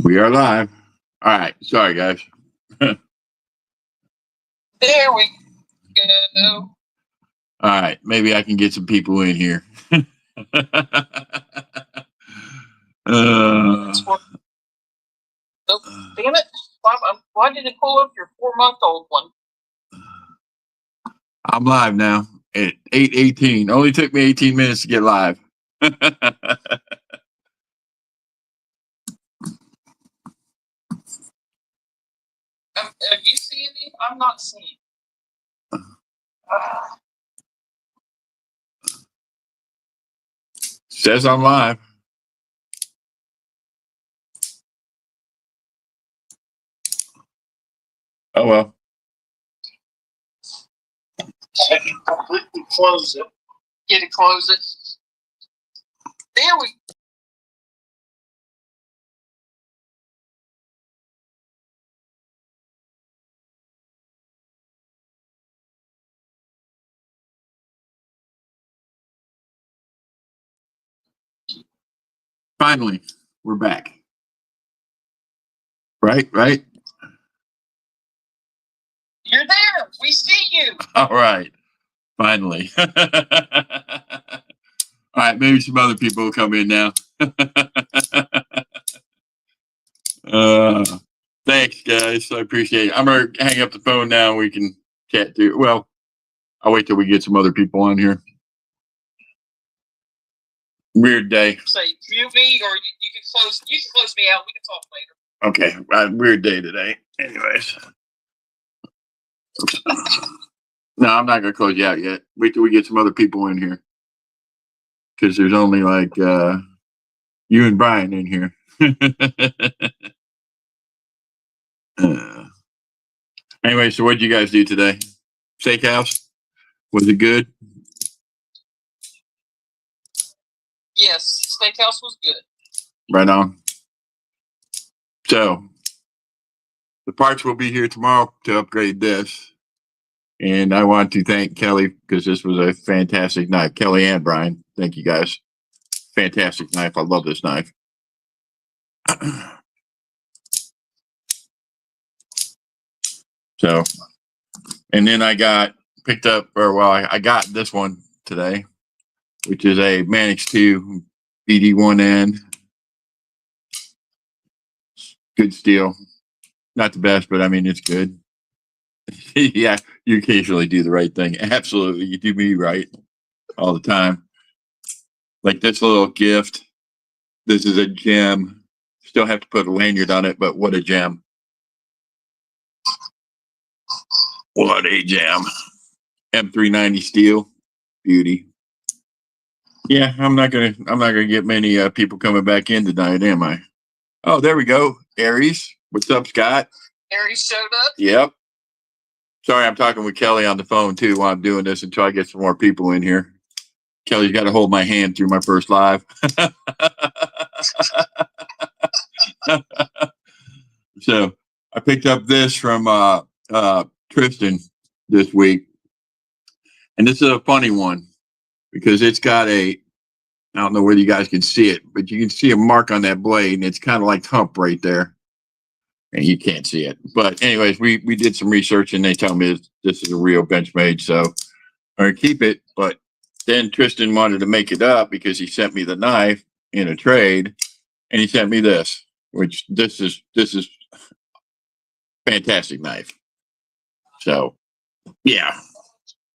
We are live. All right. Sorry, guys. There we go. All right. Maybe I can get some people in here. That's what, oh, damn it. Why did it pull up your 4-month-old one? I'm live now at 8:18. Only took me 18 minutes to get live. Have you seen it? I'm not seeing it. Says I'm live. Oh, well. I can completely close it. Get it, close it. There we go. Finally, we're back. Right? You're there. We see you. All right. Finally. All right. Maybe some other people will come in now. Thanks, guys. I appreciate it. I'm going to hang up the phone now. We can chat through. Well, I'll wait till we get some other people on here. Weird day. Say mute me, or you can close. You can close me out. We can talk later. Okay. Weird day today. Anyways. No, I'm not going to close you out yet. Wait till we get some other people in here. Because there's only like you and Brian in here. Anyway, so what did you guys do today? Steakhouse? Was it good? Yes, steakhouse was good. Right on. So, the parts will be here tomorrow to upgrade this. And I want to thank Kelly because this was a fantastic knife. Kelly and Brian, thank you guys. Fantastic knife. I love this knife. So, and then I got picked up, I got this one today, which is a Manix 2 BD1N. Good steel. Not the best, but I mean, it's good. Yeah, you occasionally do the right thing. Absolutely. You do me right all the time. Like this little gift. This is a gem. Still have to put a lanyard on it, but what a gem. What a gem. M390 steel. Beauty. Yeah, I'm not gonna get many people coming back in tonight, am I? Oh, there we go. Aries. What's up, Scott? Aries showed up? Yep. Sorry, I'm talking with Kelly on the phone too while I'm doing this until I get some more people in here. Kelly's got to hold my hand through my first live. So I picked up this from Tristan this week. And this is a funny one because it's got I don't know whether you guys can see it, but you can see a mark on that blade and it's kind of like hump right there. And you can't see it. But anyways, we did some research and they tell me this is a real Benchmade. So I'm going to keep it. But then Tristan wanted to make it up because he sent me the knife in a trade and he sent me this, which this is fantastic knife. So yeah,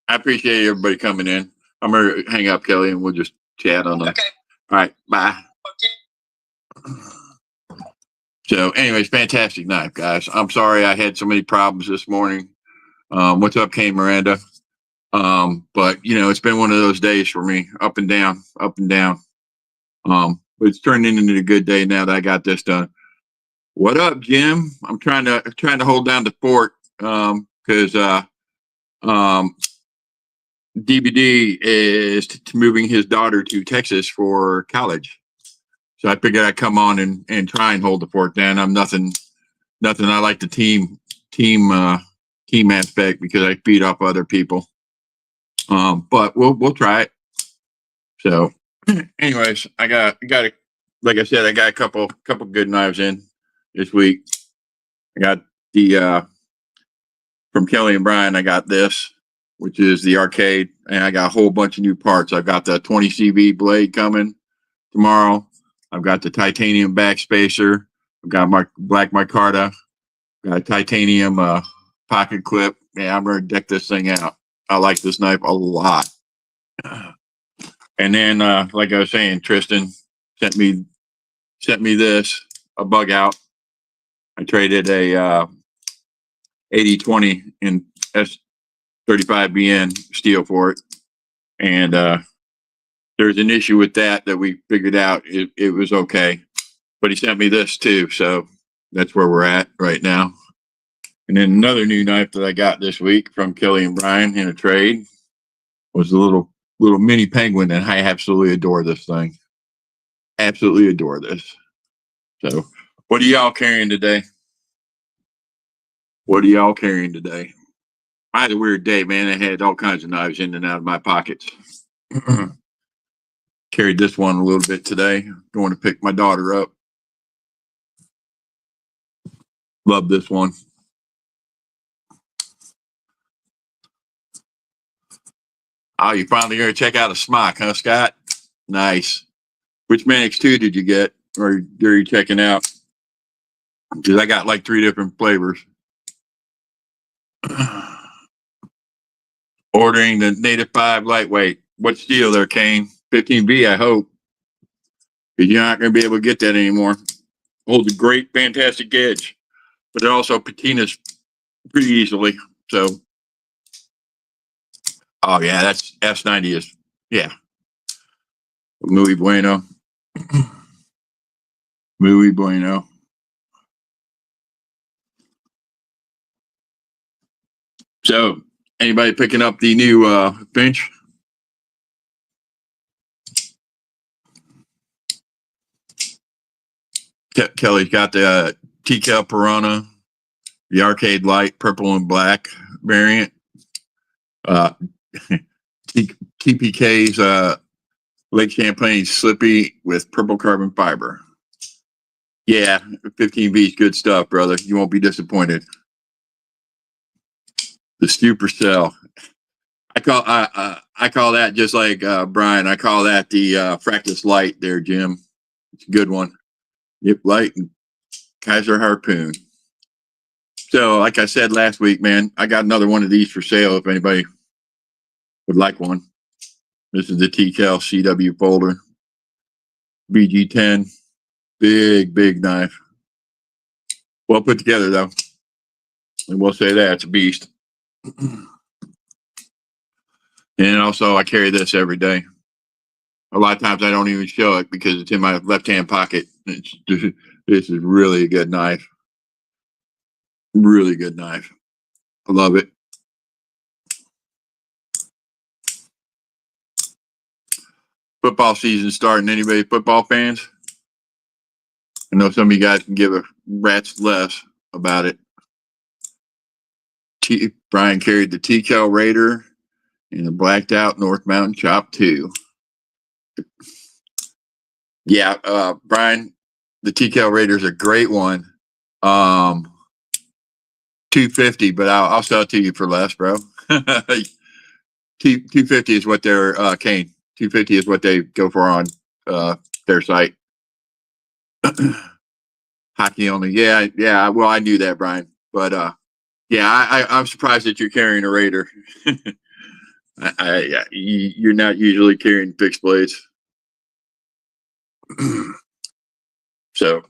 I appreciate everybody coming in. I'm going to hang up, Kelly, and we'll just chat on them. Okay. All right. Bye. Okay. So anyways, fantastic knife, guys. I'm sorry I had so many problems this morning. What's up, Kay Miranda? But you know, it's been one of those days for me, up and down, up and down. But it's turned into a good day now that I got this done. What up, Jim? I'm trying to hold down the fort because DVD is moving his daughter to Texas for college. So I figured I'd come on and try and hold the fort down. I'm nothing. I like the team aspect because I feed off other people. But we'll try it. So, anyways, I got like I said, I got a couple good knives in. this week. I got the from Kelly and Brian. I got this, which is the arcade, and I got a whole bunch of new parts. I've got the 20 CV blade coming tomorrow. I've got the titanium backspacer. I've got my black micarta. Got a titanium pocket clip. Yeah, I'm going to deck this thing out. I like this knife a lot. And then, like I was saying, Tristan sent me this, a bug out. I traded a 80-20 in S35BN steel for it. And there's an issue with that we figured out. It was okay. But he sent me this too. So that's where we're at right now. And then another new knife that I got this week from Kelly and Brian in a trade was a little mini penguin, and I absolutely adore this thing. Absolutely adore this. So, what are y'all carrying today? What are y'all carrying today? I had a weird day, man. I had all kinds of knives in and out of my pockets. Carried this one a little bit today. Going to pick my daughter up. Love this one. Oh, you finally going to check out a smock, huh, Scott? Nice. Which Manix 2 did you get? Or are you checking out? Because I got like 3 different flavors. Ordering the Native 5 lightweight. What steel there, Kane? 15B, I hope. Because you're not going to be able to get that anymore. Holds a great, fantastic edge. But it also patinas pretty easily. So, oh yeah, that's S90 is, yeah. Muy bueno. Muy bueno. So, anybody picking up the new Finch? Kelly's got the TCal Piranha, the Arcade Light, purple and black variant. TPK's Lake Champlain Slippy with purple carbon fiber. Yeah, 15V is good stuff, brother. You won't be disappointed. The Supercell. I call that, just like Brian, I call that the Fractus Light there, Jim. It's a good one. Yep, Light and Kaiser Harpoon. So, like I said last week, man, I got another one of these for sale if anybody would like one. This is the TCal CW folder. BG10. Big knife. Well put together, though. And we'll say that. It's a beast. And also, I carry this every day. A lot of times I don't even show it because it's in my left-hand pocket. This is really a good knife. Really good knife. I love it. Football season starting. Anybody football fans? I know some of you guys can give a rat's less about it. Brian carried the TCal Raider and the blacked out North Mountain Chop 2. Yeah, Brian, the TCal Raider is a great one. $250, but I'll sell it to you for less, bro. $250 is what they're Kane. $250 is what they go for on their site. Hockey only. Yeah. Well, I knew that, Brian. But yeah, I'm surprised that you're carrying a Raider. You're not usually carrying fixed blades. So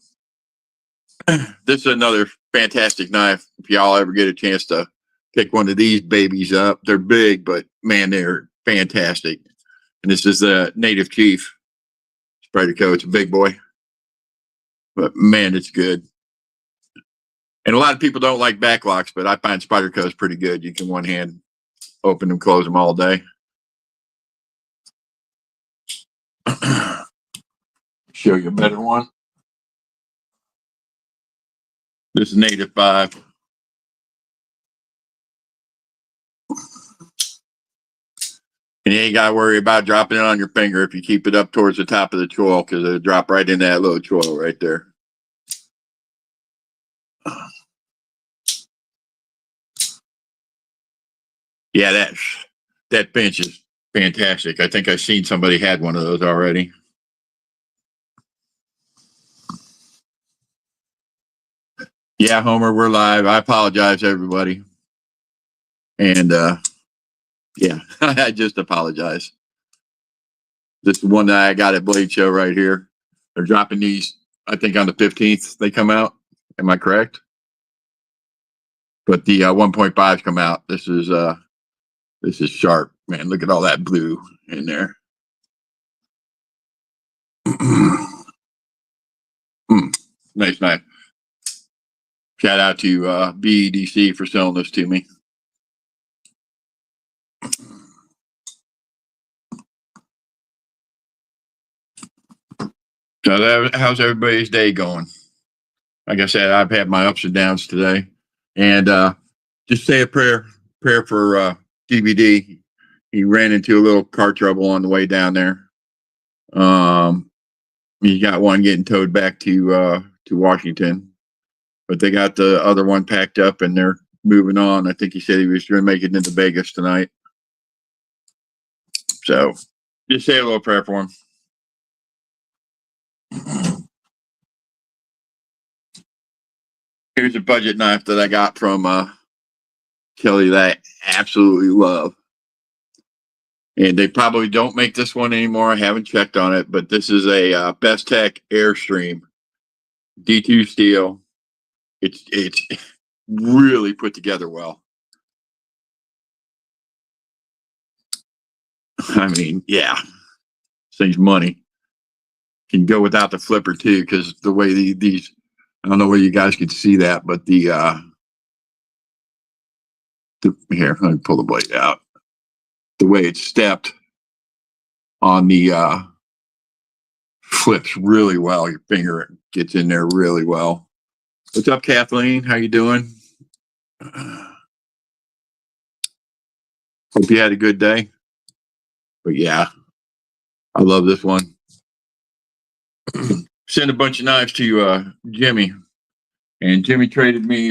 this is another fantastic knife. If y'all ever get a chance to pick one of these babies up, they're big, but man, they're fantastic. And this is the Native Chief Spyderco. It's a big boy, but man, it's good. And a lot of people don't like backlocks, but I find Spyderco is pretty good. You can one hand open and close them all day. Show you a better one. This is Native 5. And you ain't got to worry about dropping it on your finger if you keep it up towards the top of the choil, because it'll drop right in that little choil right there. Yeah, that bench is fantastic. I think I've seen somebody had one of those already. Yeah, Homer, we're live. I apologize, everybody. And yeah, I just apologize. This is one that I got at Blade Show right here. They're dropping these, I think, on the 15th. They come out. Am I correct? But the 1.5s come out. This is sharp, man. Look at all that blue in there. Nice knife. Shout out to BEDC for selling this to me. So how's everybody's day going? Like I said, I've had my ups and downs today, and just say a prayer for DVD. He ran into a little car trouble on the way down there. He got one getting towed back to Washington, but they got the other one packed up and they're moving on. I think he said he was going to make it into Vegas tonight. So just say a little prayer for him. Here's a budget knife that I got from Kelly that I absolutely love. And they probably don't make this one anymore. I haven't checked on it, but this is a Best Tech Airstream D2 steel. It's really put together well. I mean, yeah, this thing's money. Can go without the flipper too, because the way these, I don't know where you guys could see that, but here, let me pull the blade out. The way it's stepped on the flips really well. Your finger gets in there really well. What's up, Kathleen? How you doing? Hope you had a good day. But yeah, I love this one. Sent a bunch of knives to Jimmy, and Jimmy traded me,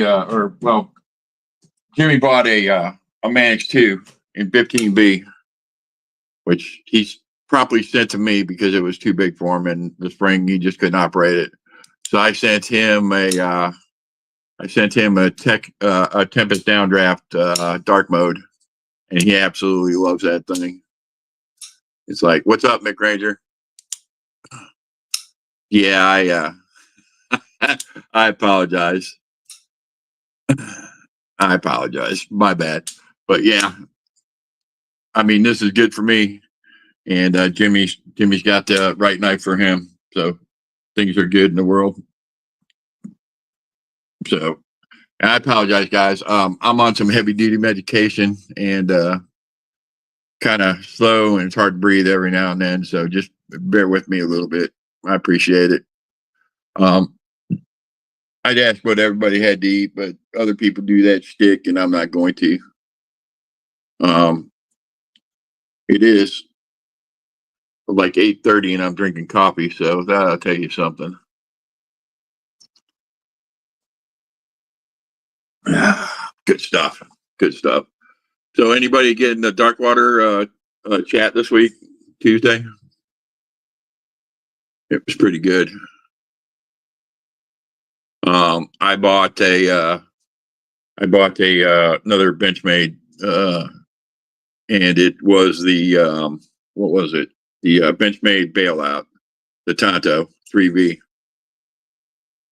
Jimmy bought a Manix 2 in 15B, which he's promptly sent to me because it was too big for him, and the spring he just couldn't operate it. So I sent him a Tempest Downdraft dark mode, and he absolutely loves that thing. It's like, what's up, McRanger? Yeah, I apologize. I apologize. My bad. But yeah, I mean, this is good for me, and Jimmy's got the right knife for him. So things are good in the world. So I apologize, guys. I'm on some heavy duty medication and kind of slow, and it's hard to breathe every now and then. So just bear with me a little bit. I appreciate it. I'd ask what everybody had to eat, but other people do that shtick, and I'm not going to. It is like 8:30, and I'm drinking coffee, so that'll tell you something. Good stuff. Good stuff. So, anybody getting the Darkwater chat this week, Tuesday? It was pretty good. I bought another Benchmade, and it was the what was it? The Benchmade Bailout, the Tonto 3V.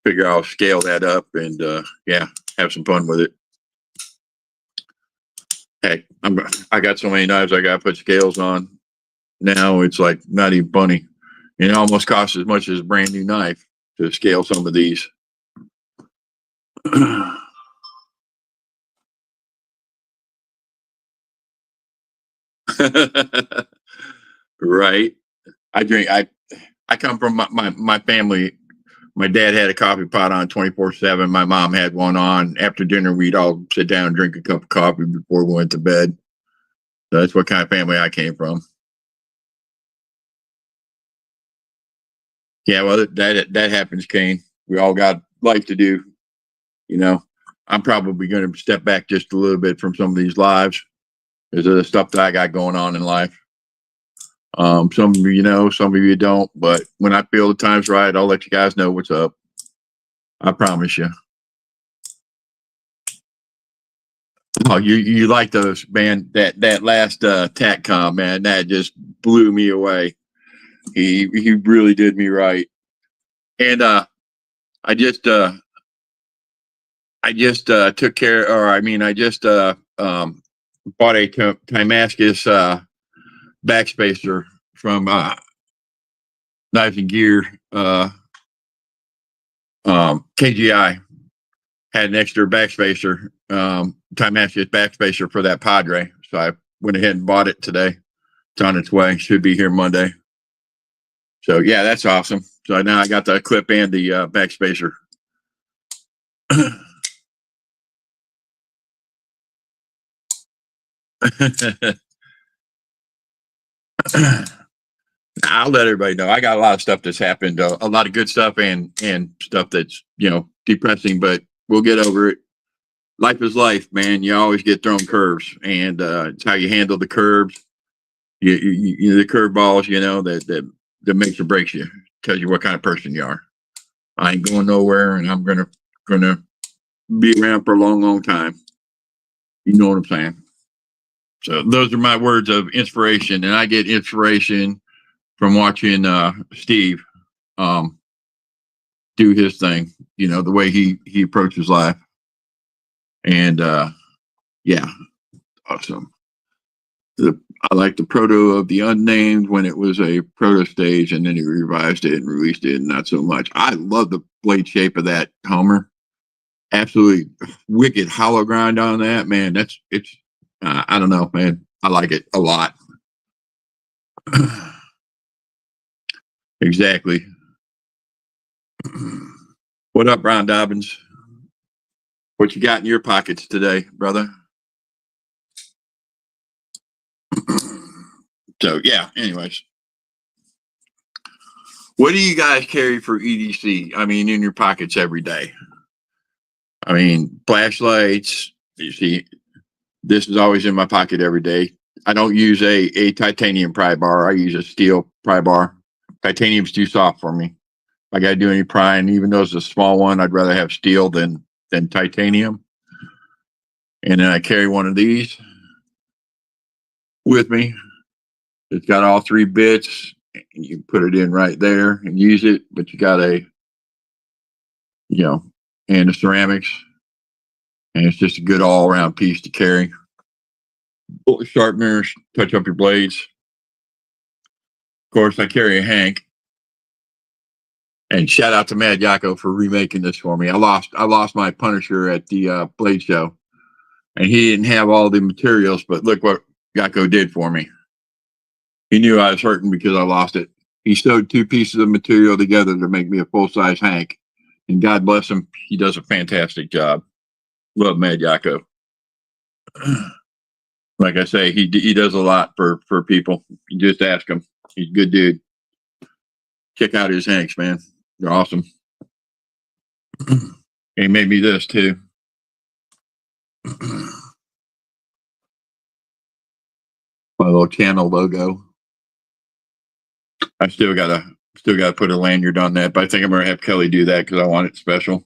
Figure I'll scale that up and yeah, have some fun with it. Hey, I got so many knives I got to put scales on. Now it's like not even funny. It almost costs as much as a brand new knife to scale some of these. Right. I come from my family. My dad had a coffee pot on 24/7. My mom had one on. After dinner, we'd all sit down and drink a cup of coffee before we went to bed. So that's what kind of family I came from. Yeah, well, that happens, Kane. We all got life to do. You know, I'm probably going to step back just a little bit from some of these lives. Is the stuff that I got going on in life. Some of you know, some of you don't, but when I feel the time's right, I'll let you guys know what's up. I promise you. Oh, you like those, man? That last TACCOM, man, that just blew me away. He really did me right. And I just took care, or I mean, I just bought a Timascus backspacer from Knives and Gear. KGI had an extra backspacer, Timascus backspacer for that Padre, so I went ahead and bought it today. It's on its way. Should be here Monday. So yeah, that's awesome. So now I got the clip and the backspacer. I'll let everybody know. I got a lot of stuff that's happened, a lot of good stuff and stuff that's, you know, depressing, but we'll get over it. Life is life, man. You always get thrown curves, and it's how you handle the curves. You the curveballs, you know, that makes or breaks you. Tells you what kind of person you are. I ain't going nowhere, and I'm gonna be around for a long, long time. You know what I'm saying? So those are my words of inspiration, and I get inspiration from watching Steve do his thing. You know, the way he approaches life, and yeah, awesome. I like the proto of the unnamed when it was a proto stage, and then he revised it and released it, and not so much. I love the blade shape of that Homer. Absolutely wicked hollow grind on that, man. It's I don't know, man. I like it a lot. Exactly. What up, Brian Dobbins? What you got in your pockets today, brother? So yeah, anyways. What do you guys carry for EDC? I mean, in your pockets every day. I mean, flashlights. You see, this is always in my pocket every day. I don't use a titanium pry bar. I use a steel pry bar. Titanium's too soft for me. If I got to do any prying, even though it's a small one, I'd rather have steel than titanium. And then I carry one of these with me. It's got all 3 bits. And you put it in right there and use it, but you got a, you know, and the ceramics, and it's just a good all-around piece to carry. Bullet sharpeners, touch up your blades. Of course, I carry a Hank, and shout out to Mad Yako for remaking this for me. I lost my Punisher at the blade show, and he didn't have all the materials, but look what Yako did for me. He knew I was hurting because I lost it. He sewed 2 pieces of material together to make me a full-size Hank. And God bless him, he does a fantastic job. Love Mad Yako. Like I say, he does a lot for people. You just ask him. He's a good dude. Check out his Hanks, man. They're awesome. He made me this too. My little channel logo. I still gotta put a lanyard on that, but I think I'm gonna have Kelly do that because I want it special.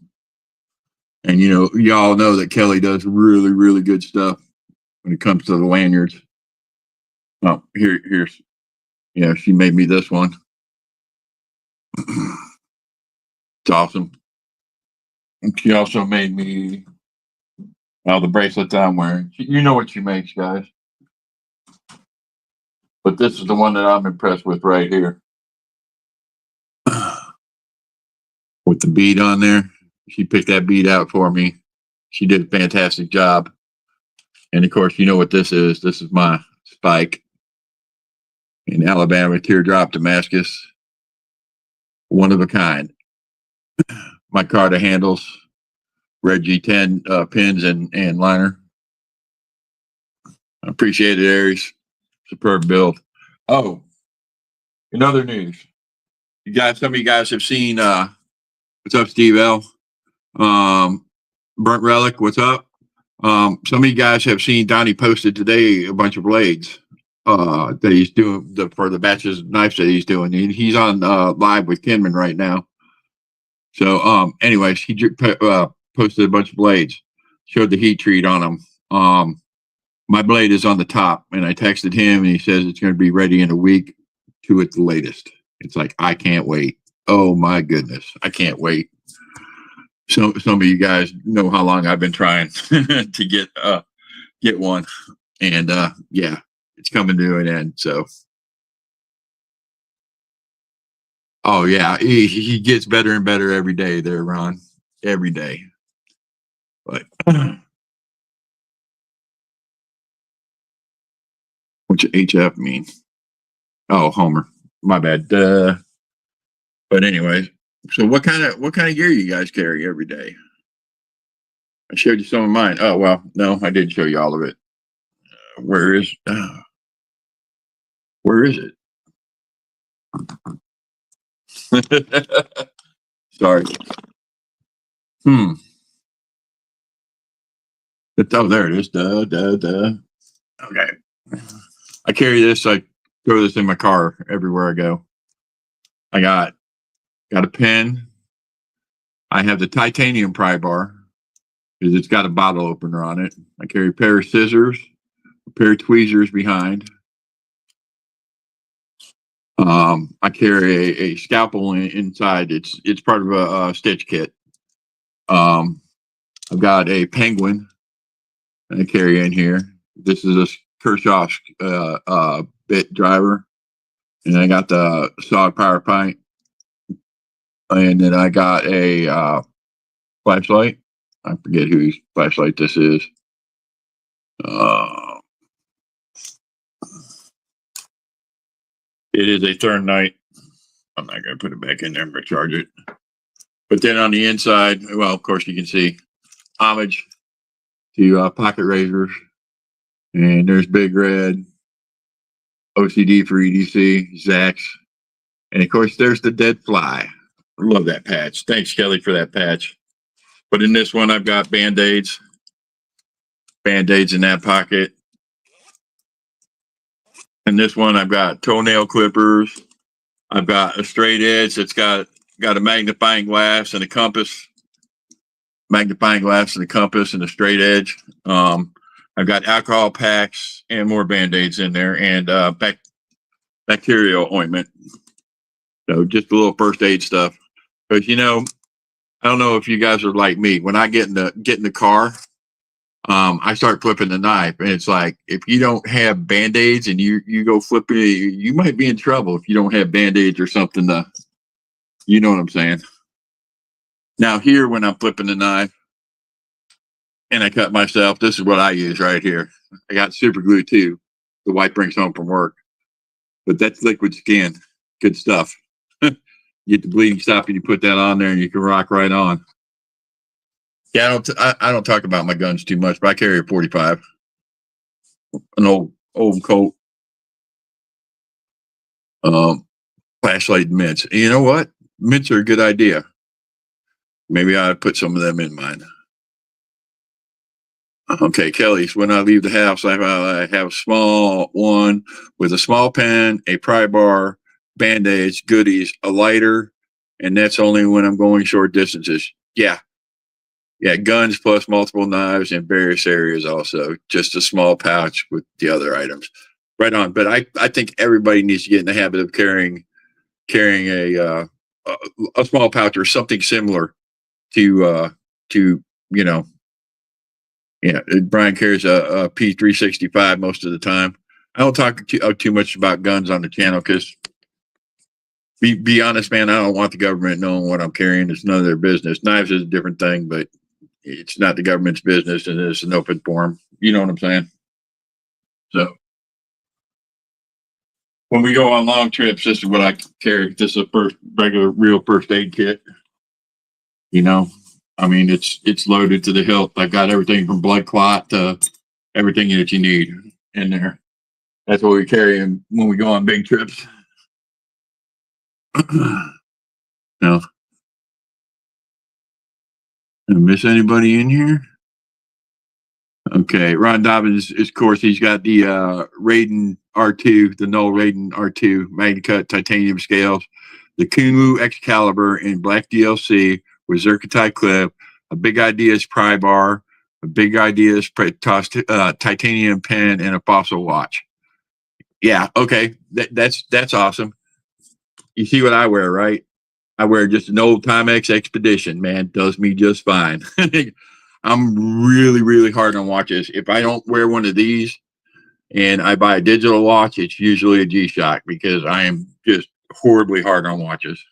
And you know, y'all know that Kelly does really, really good stuff when it comes to the lanyards. Oh, here's, you know, she made me this one. It's awesome. And she also made me the bracelet that I'm wearing. You know what she makes, guys. But this is the one that I'm impressed with right here. With the bead on there. She picked that bead out for me. She did a fantastic job. And of course, you know what this is. This is my spike in Alabama teardrop Damascus. One of a kind. My Carta handles, red G10 pins and liner. I appreciate it, Aries. Superb build. Oh, in other news, some of you guys have seen what's up, Steve L. Burnt Relic, what's up? Some of you guys have seen Donnie posted today a bunch of blades that he's doing for the batches of knives that he's doing. He's on live with Kinman right now. So, anyways, he posted a bunch of blades, showed the heat treat on them. My blade is on the top, and I texted him, and he says it's going to be ready in a week, two at the latest. It's like, I can't wait. Oh my goodness, I can't wait. So some of you guys know how long I've been trying to get one, and yeah, it's coming to an end. So, oh yeah, he gets better and better every day there, Ron. Every day. But what's HF mean? Oh, Homer. My bad. But anyway, so what kind of gear you guys carry every day? I showed you some of mine. Oh well, no, I didn't show you all of it. Where is it? Sorry. Oh, there it is. Okay. I carry this. I throw this in my car everywhere I go. I got a pen. I have the titanium pry bar because it's got a bottle opener on it. I carry a pair of scissors, a pair of tweezers behind. I carry a scalpel inside. It's part of a stitch kit. I've got a penguin that I carry in here. This is a Kershaw bit driver, and I got the solid power pint, and then I got a flashlight. I forget whose flashlight this is. It is a Thurn Night. I'm not going to put it back in there. I'm going to charge it. But then on the inside, well, of course, you can see homage to pocket razors. And there's Big Red, OCD for EDC, Zax. And of course, there's the Dead Fly. I love that patch. Thanks, Kelly, for that patch. But in this one, I've got Band-Aids. Band-Aids in that pocket. In this one, I've got toenail clippers. I've got a straight edge that's got a magnifying glass and a compass. Magnifying glass and a compass and a straight edge. I've got alcohol packs and more Band-Aids in there, and bacterial ointment. So just a little first aid stuff. Because I don't know if you guys are like me. When I get in the car, I start flipping the knife, and it's like if you don't have Band-Aids and you go flipping, you might be in trouble if you don't have Band-Aids or something to, you know what I'm saying. Now here, when I'm flipping the knife and I cut myself, this is what I use right here. I got super glue too. The wife brings home from work, but that's liquid skin. Good stuff. Get the bleeding stop and you put that on there and you can rock right on. Yeah, I don't talk about my guns too much, but I carry a 45, an old Colt, flashlight mints. And you know what? Mints are a good idea. Maybe I ought to put some of them in mine. Okay, Kelly's. When I leave the house, I have a small one with a small pen, a pry bar, Band-Aids, goodies, a lighter, and that's only when I'm going short distances. Yeah, guns plus multiple knives in various areas also. Just a small pouch with the other items. Right on. But I think everybody needs to get in the habit of carrying a small pouch or something similar to yeah. Brian carries a P365 most of the time. I don't talk too much about guns on the channel because be honest, man, I don't want the government knowing what I'm carrying. It's none of their business. Knives is a different thing, but it's not the government's business, and it's an open forum. You know what I'm saying? So when we go on long trips, this is what I carry. This is a real first aid kit. I mean, it's loaded to the hilt. I've got everything from blood clot to everything that you need in there. That's what we carry when we go on big trips. No. Did I miss anybody in here? Okay, Ron Dobbins, is, of course, he's got the Raiden R2, the Null Raiden R2 Magna-Cut titanium scales, the Kunlu Excalibur in black DLC with Zerkatai clip, a Big Ideas pry bar, a Big Ideas titanium pen, and a fossil watch. Yeah, okay, that's awesome. You see what I wear, right? I wear just an old Timex Expedition, man. Does me just fine. I'm really, really hard on watches. If I don't wear one of these and I buy a digital watch, it's usually a G-Shock because I am just horribly hard on watches.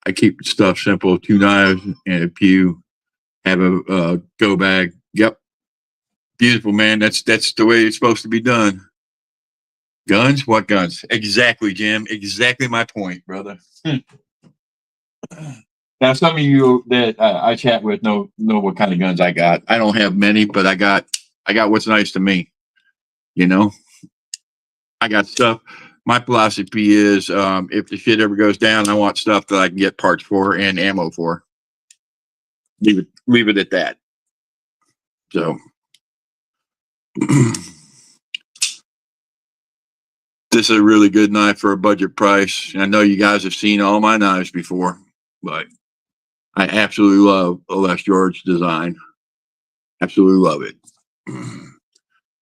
I keep stuff simple: 2 knives and a pew. Have a go bag. Yep, beautiful, man. That's the way it's supposed to be done. Guns? What guns? Exactly, Jim. Exactly my point, brother. Now, some of you that I chat with know what kind of guns I got. I don't have many, but I got what's nice to me. You know, I got stuff. My philosophy is, if the shit ever goes down, I want stuff that I can get parts for and ammo for. Leave it at that. So, this is a really good knife for a budget price. I know you guys have seen all my knives before, but I absolutely love a Les George design. Absolutely love it.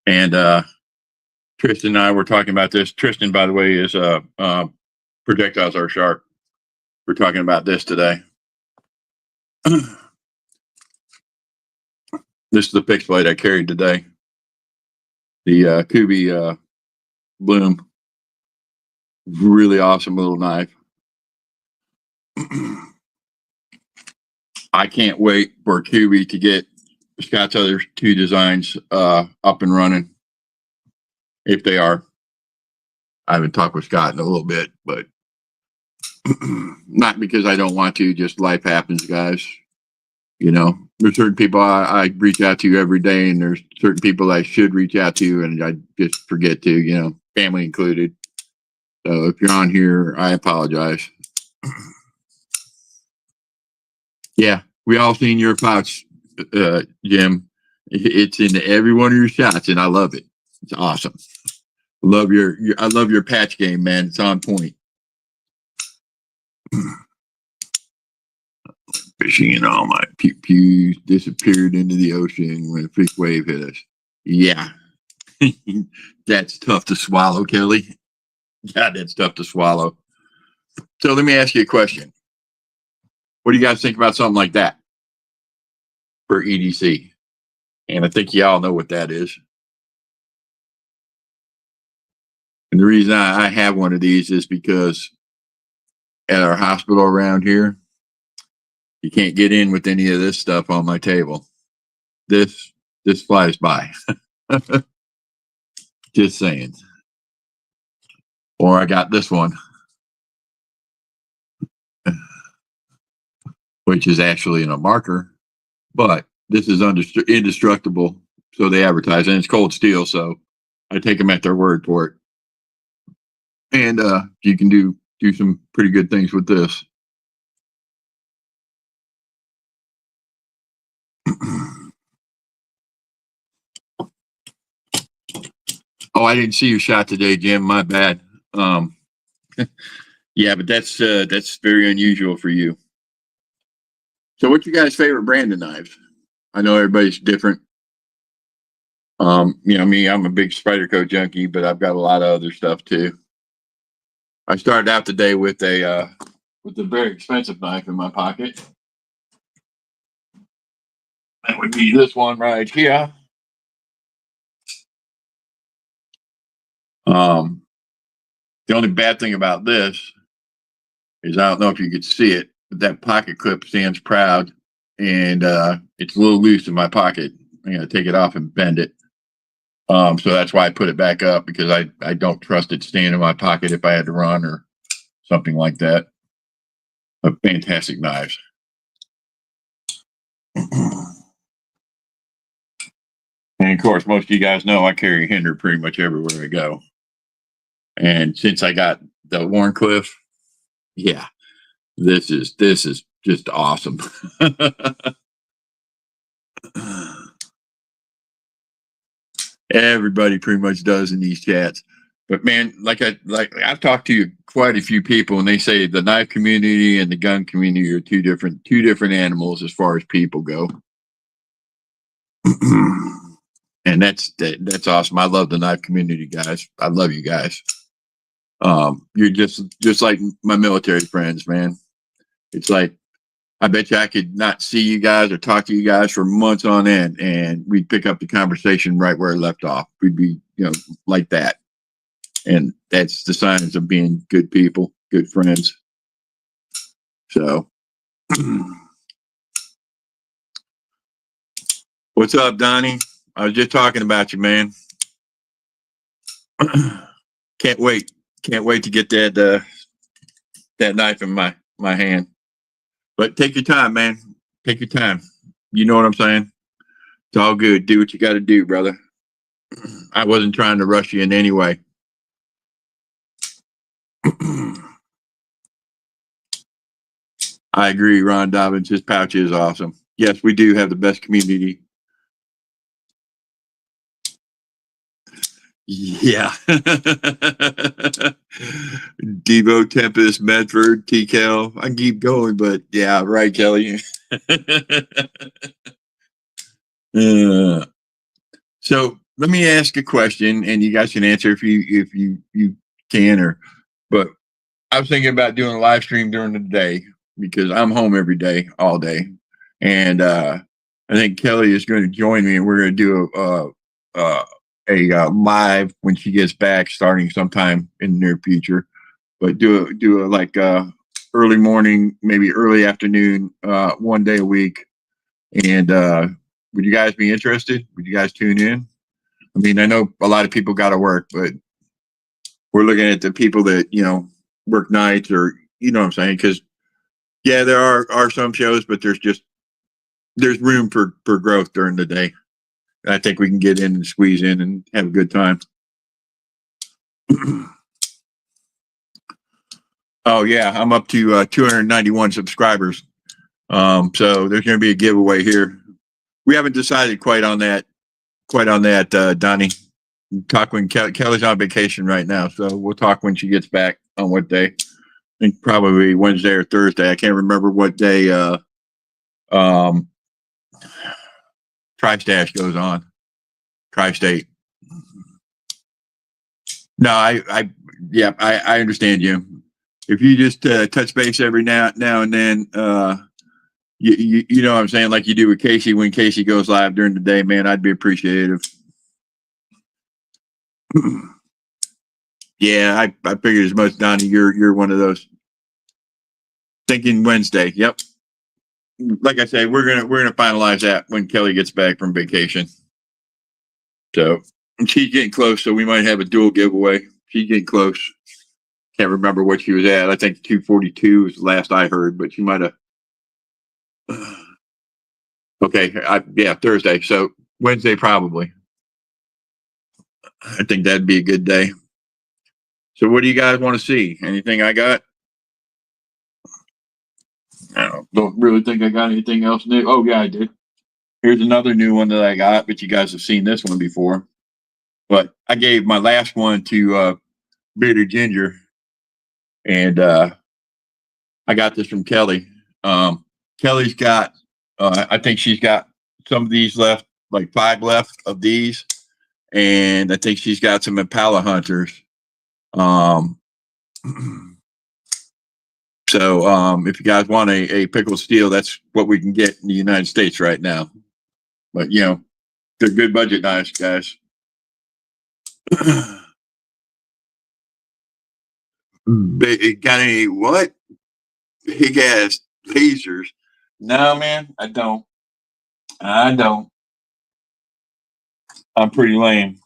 And Tristan and I were talking about this. Tristan, by the way, is Projectiles Are Sharp. We're talking about this today. This is the fixed blade I carried today. The Kubi Bloom. Really awesome little knife. I can't wait for Kubi to get Scott's other 2 designs up and running. If they are. I haven't talked with Scott in a little bit, but not because I don't want to, just life happens, guys. You know, there's certain people I reach out to every day, and there's certain people I should reach out to, and I just forget to, you know, family included. So if you're on here, I apologize. Yeah, we all seen your pouch, Jim. It's in every one of your shots, and I love it. It's awesome. I love your patch game, man. It's on point. Fishing and all my pews disappeared into the ocean when a big wave hit us. Yeah. That's tough to swallow, Kelly. God, that's tough to swallow. So let me ask you a question. What do you guys think about something like that for EDC? And I think y'all know what that is. And the reason I have one of these is because at our hospital around here, you can't get in with any of this stuff on my table. This flies by. Just saying. Or I got this one, which is actually in a marker, but this is indestructible. So they advertise, and it's cold steel. So I take them at their word for it. And you can do some pretty good things with this. Oh, I didn't see your shot today, Jim. My bad. Yeah, but that's very unusual for you. So, what's your guys' favorite brand of knives? I know everybody's different. You know me, I'm a big Spyderco junkie, but I've got a lot of other stuff too. I started out the day with a very expensive knife in my pocket. That would be this one right here. The only bad thing about this is I don't know if you could see it, but that pocket clip stands proud, and it's a little loose in my pocket. I'm gonna take it off and bend it. So that's why I put it back up, because I don't trust it staying in my pocket if I had to run or something like that. But fantastic knives. And of course, most of you guys know I carry a Hinder pretty much everywhere I go. And since I got the Warncliffe, yeah, this is just awesome. Everybody pretty much does in these chats. But man, I've talked to quite a few people, and they say the knife community and the gun community are two different animals as far as people go. And that's awesome. I love the knife community, guys. I love you guys. You're just like my military friends, man. It's like I bet you I could not see you guys or talk to you guys for months on end, and we'd pick up the conversation right where it left off. We'd be, like that. And that's the signs of being good people, good friends. So, what's up, Donnie? I was just talking about you, man. Can't wait to get that knife in my hand. But take your time, man. Take your time. You know what I'm saying? It's all good. Do what you got to do, brother. I wasn't trying to rush you in any way. I agree, Ron Dobbins. His pouch is awesome. Yes, we do have the best community. Yeah. Devo, Tempest, Medford, TCal. I can keep going, but yeah, right, Kelly. So let me ask a question, and you guys can answer if you can. But I was thinking about doing a live stream during the day because I'm home every day, all day, and I think Kelly is going to join me, and we're going to do a live when she gets back, starting sometime in the near future. But do a like early morning, maybe early afternoon, one day a week. And would you guys be interested? Would you guys tune in? I mean, I know a lot of people got to work, but we're looking at the people that work nights, or you know what I'm saying? Because yeah, there are some shows, but there's room for growth during the day. I think we can get in and squeeze in and have a good time. Oh yeah, I'm up to 291 subscribers. So there's going to be a giveaway here. We haven't decided quite on that, Donnie. Talk when Kelly's on vacation right now, so we'll talk when she gets back on what day. I think probably Wednesday or Thursday. I can't remember what day Tri-Stash goes on. Tri-State. No, I understand you. If you just touch base every now and then, you know what I'm saying, like you do with Casey when Casey goes live during the day, man, I'd be appreciative. Yeah, I figured as much, Donnie. You're one of those. Thinking Wednesday. Yep. Like I say, we're gonna finalize that when Kelly gets back from vacation. So she's getting close, so we might have a dual giveaway. She's getting close. Can't remember what she was at. I think 242 was the last I heard, but she might have. Okay, Thursday. So Wednesday probably. I think that'd be a good day. So what do you guys want to see? Anything I got? I don't really think I got anything else new. Oh yeah, I did. Here's another new one that I got, but you guys have seen this one before. But I gave my last one to Bitter Ginger, and I got this from Kelly. Kelly's got, I think she's got some of these left, like 5 left of these, and I think she's got some Impala Hunters. So if you guys want a pickle steel, that's what we can get in the United States right now. But they're good budget knives, guys. Got any what? Big ass lasers? No, man, I don't. I'm pretty lame.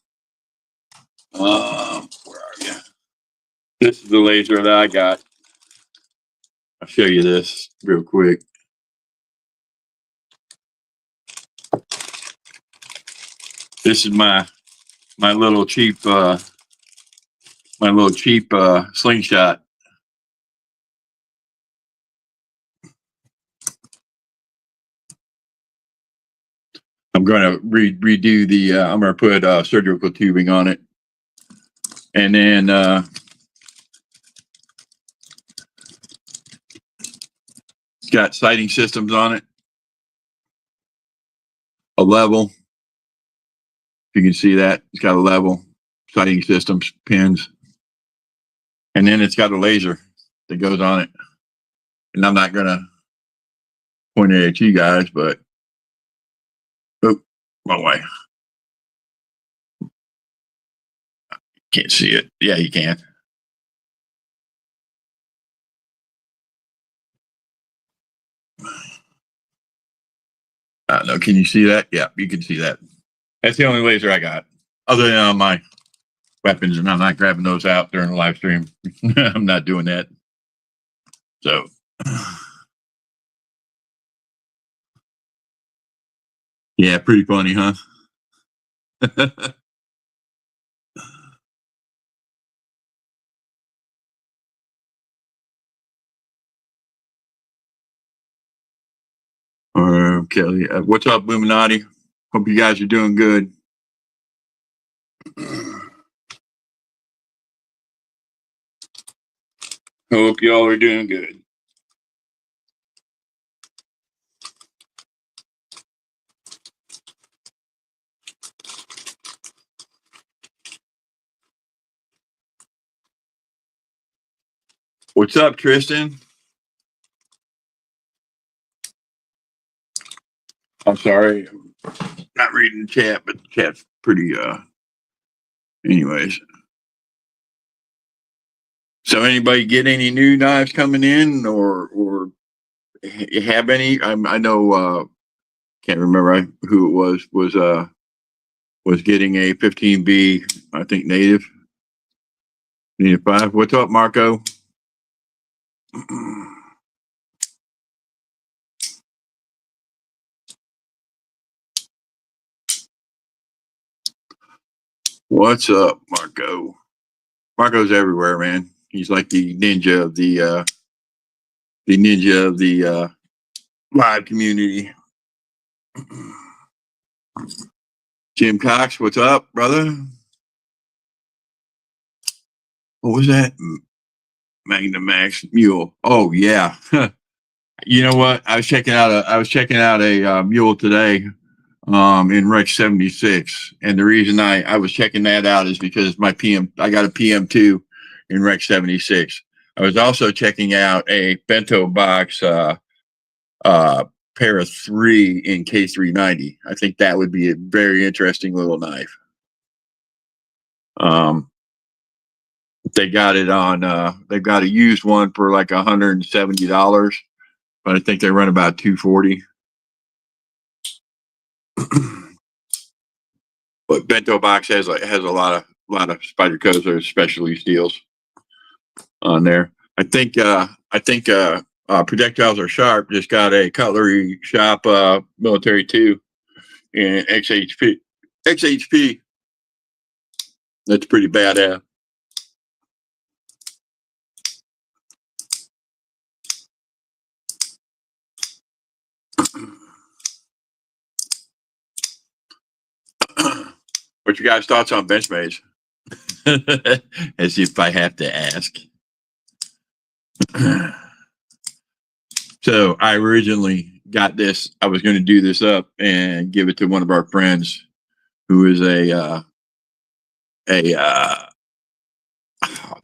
Where are you? This is the laser that I got. I'll show you this real quick. This is my little cheap slingshot. going to redo the, I'm going to put surgical tubing on it. And then it's got sighting systems on it. A level. You can see that. It's got a level. Sighting systems, pins. And then it's got a laser that goes on it. And I'm not going to point it at you guys, but oh, wrong way. Can't see it. Yeah, you can. I don't know. Can you see that? Yeah, you can see that. That's the only laser I got, other than on my weapons, and I'm not grabbing those out during the live stream. I'm not doing that. So, yeah, pretty funny, huh? Kelly, what's up, Illuminati? Hope you guys are doing good. Hope y'all are doing good. What's up, Tristan? I'm sorry, I'm not reading the chat, but the chat's pretty, anyways. So anybody get any new knives coming in or have any? I know, can't remember who it was getting a 15B, I think native 5. What's up, Marco? What's up, Marco? Marco's everywhere, man. He's like the ninja of the live community. Jim Cox, what's up, brother? What was that? Magnum Max Mule. Oh yeah. You know what? I was checking out a mule today in Rec 76, and the reason I was checking that out is because I got a PM2 in Rec 76. I was also checking out a bento box pair of 3 in K390. I think that would be a very interesting little knife. They got it on they've got a used one for like $170, but I think they run about $240. But bento box has a lot of Spyderco's or specialty steels on there. I think Projectiles Are Sharp just got a Cutlery Shop Military 2 in XHP. That's pretty badass. What's your guys' thoughts on Benchmades? As if I have to ask. So I originally got this. I was going to do this up and give it to one of our friends who is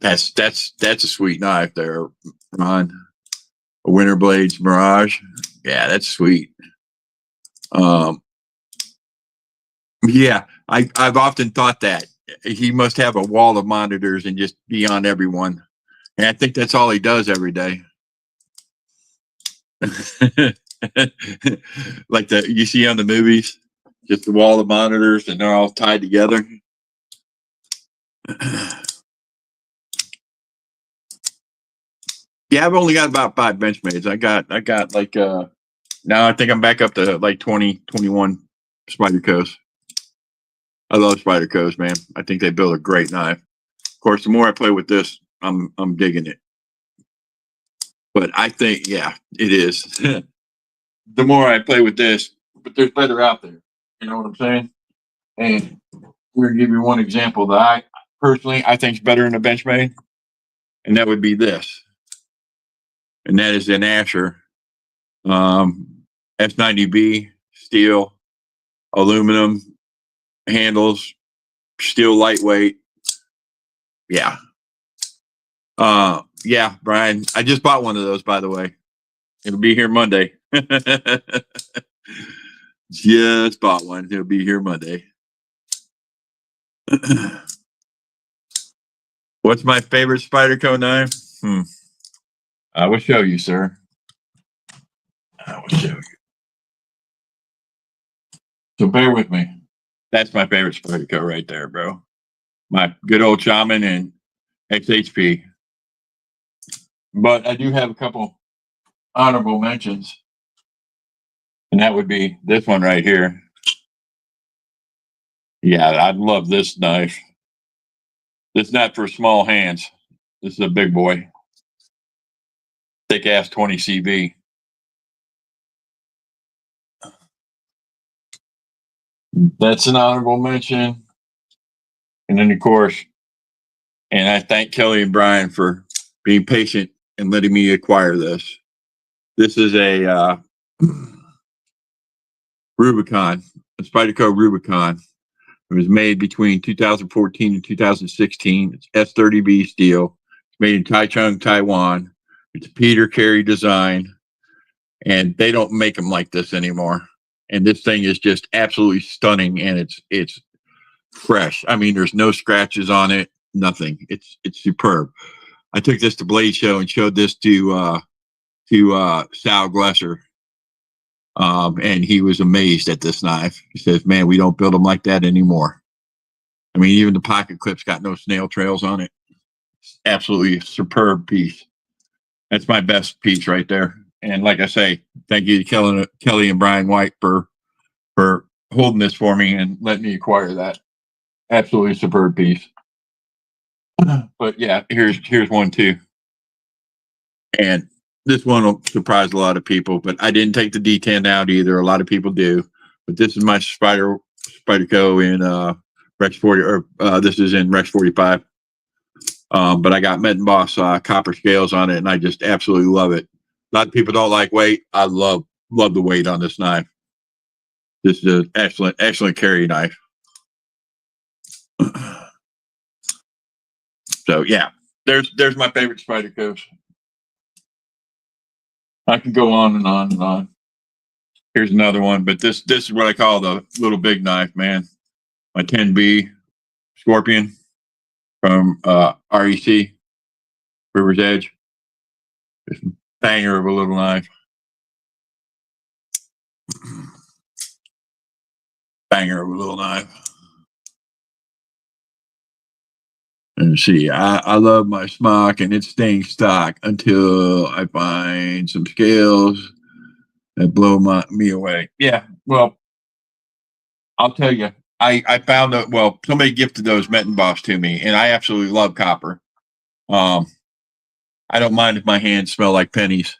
that's a sweet knife there, Ron. A Winter Blades Mirage. Yeah, that's sweet. Yeah, I've often thought that he must have a wall of monitors and just be on everyone. And I think that's all he does every day. Like you see on the movies, just the wall of monitors and they're all tied together. Yeah, I've only got about 5 Benchmades. I got like now I think I'm back up to like 20, 21 Spyderco's. I love Spyderco's, man. I think they build a great knife. Of course, the more I play with this, I'm digging it. But I think, yeah, it is. The more I play with this, but there's better out there. You know what I'm saying? And we're gonna give you one example that I personally I think is better than a Benchmade, and that would be this. And that is an Asher S90B steel, aluminum handles, steel lightweight. Yeah. Yeah, Brian. I just bought one of those, by the way. It'll be here Monday. Just bought one. It'll be here Monday. What's my favorite Spyderco knife? I will show you, sir. I will show you. So bear with me. That's my favorite Spyderco right there, bro. My good old Shaman and XHP. But I do have a couple honorable mentions. And that would be this one right here. Yeah, I'd love this knife. This is not for small hands. This is a big boy. Thick ass 20 CV. That's an honorable mention. And then, of course, and I thank Kelly and Brian for being patient and letting me acquire this. This is a Rubicon, a Spyderco Rubicon. It was made between 2014 and 2016. It's S30B steel. It's made in Taichung, Taiwan. It's a Peter Carey design, and they don't make them like this anymore. And this thing is just absolutely stunning, and it's fresh. I mean, there's no scratches on it, nothing. It's superb. I took this to Blade Show and showed this to Sal Glesser. And he was amazed at this knife. He says, "Man, we don't build them like that anymore." I mean, even the pocket clip's got no snail trails on it. It's absolutely a superb piece. That's my best piece right there. And like I say, thank you to Kelly and Brian White for holding this for me and letting me acquire that. Absolutely superb piece. But yeah, here's one too. And this one will surprise a lot of people, but I didn't take the D10 out either. A lot of people do. But this is my Spyderco in Rex 40, or this is in Rex 45. But I got Mettenboss copper scales on it, and I just absolutely love it. A lot of people don't like weight. I love the weight on this knife. This is an excellent carry knife. So yeah, there's my favorite Spydercos. I can go on and on and on. Here's another one, but this is what I call the little big knife, man. My 10B Scorpion from REC, River's Edge. Just a banger of a little knife. Banger of a little knife. And see, I love my smock, and it's staying stock until I find some scales that blow me away. Yeah, well, I'll tell you, I found that, well, somebody gifted those Mettenboss to me, and I absolutely love copper. I don't mind if my hands smell like pennies.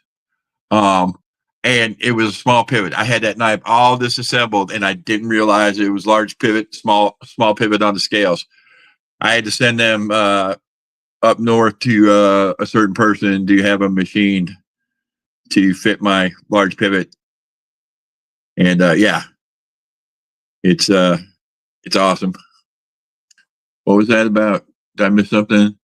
And it was a small pivot. I had that knife all disassembled, and I didn't realize it was large pivot, small pivot on the scales. I had to send them up north to a certain person to have a machine to fit my large pivot. And yeah, it's awesome. What was that about? Did I miss something?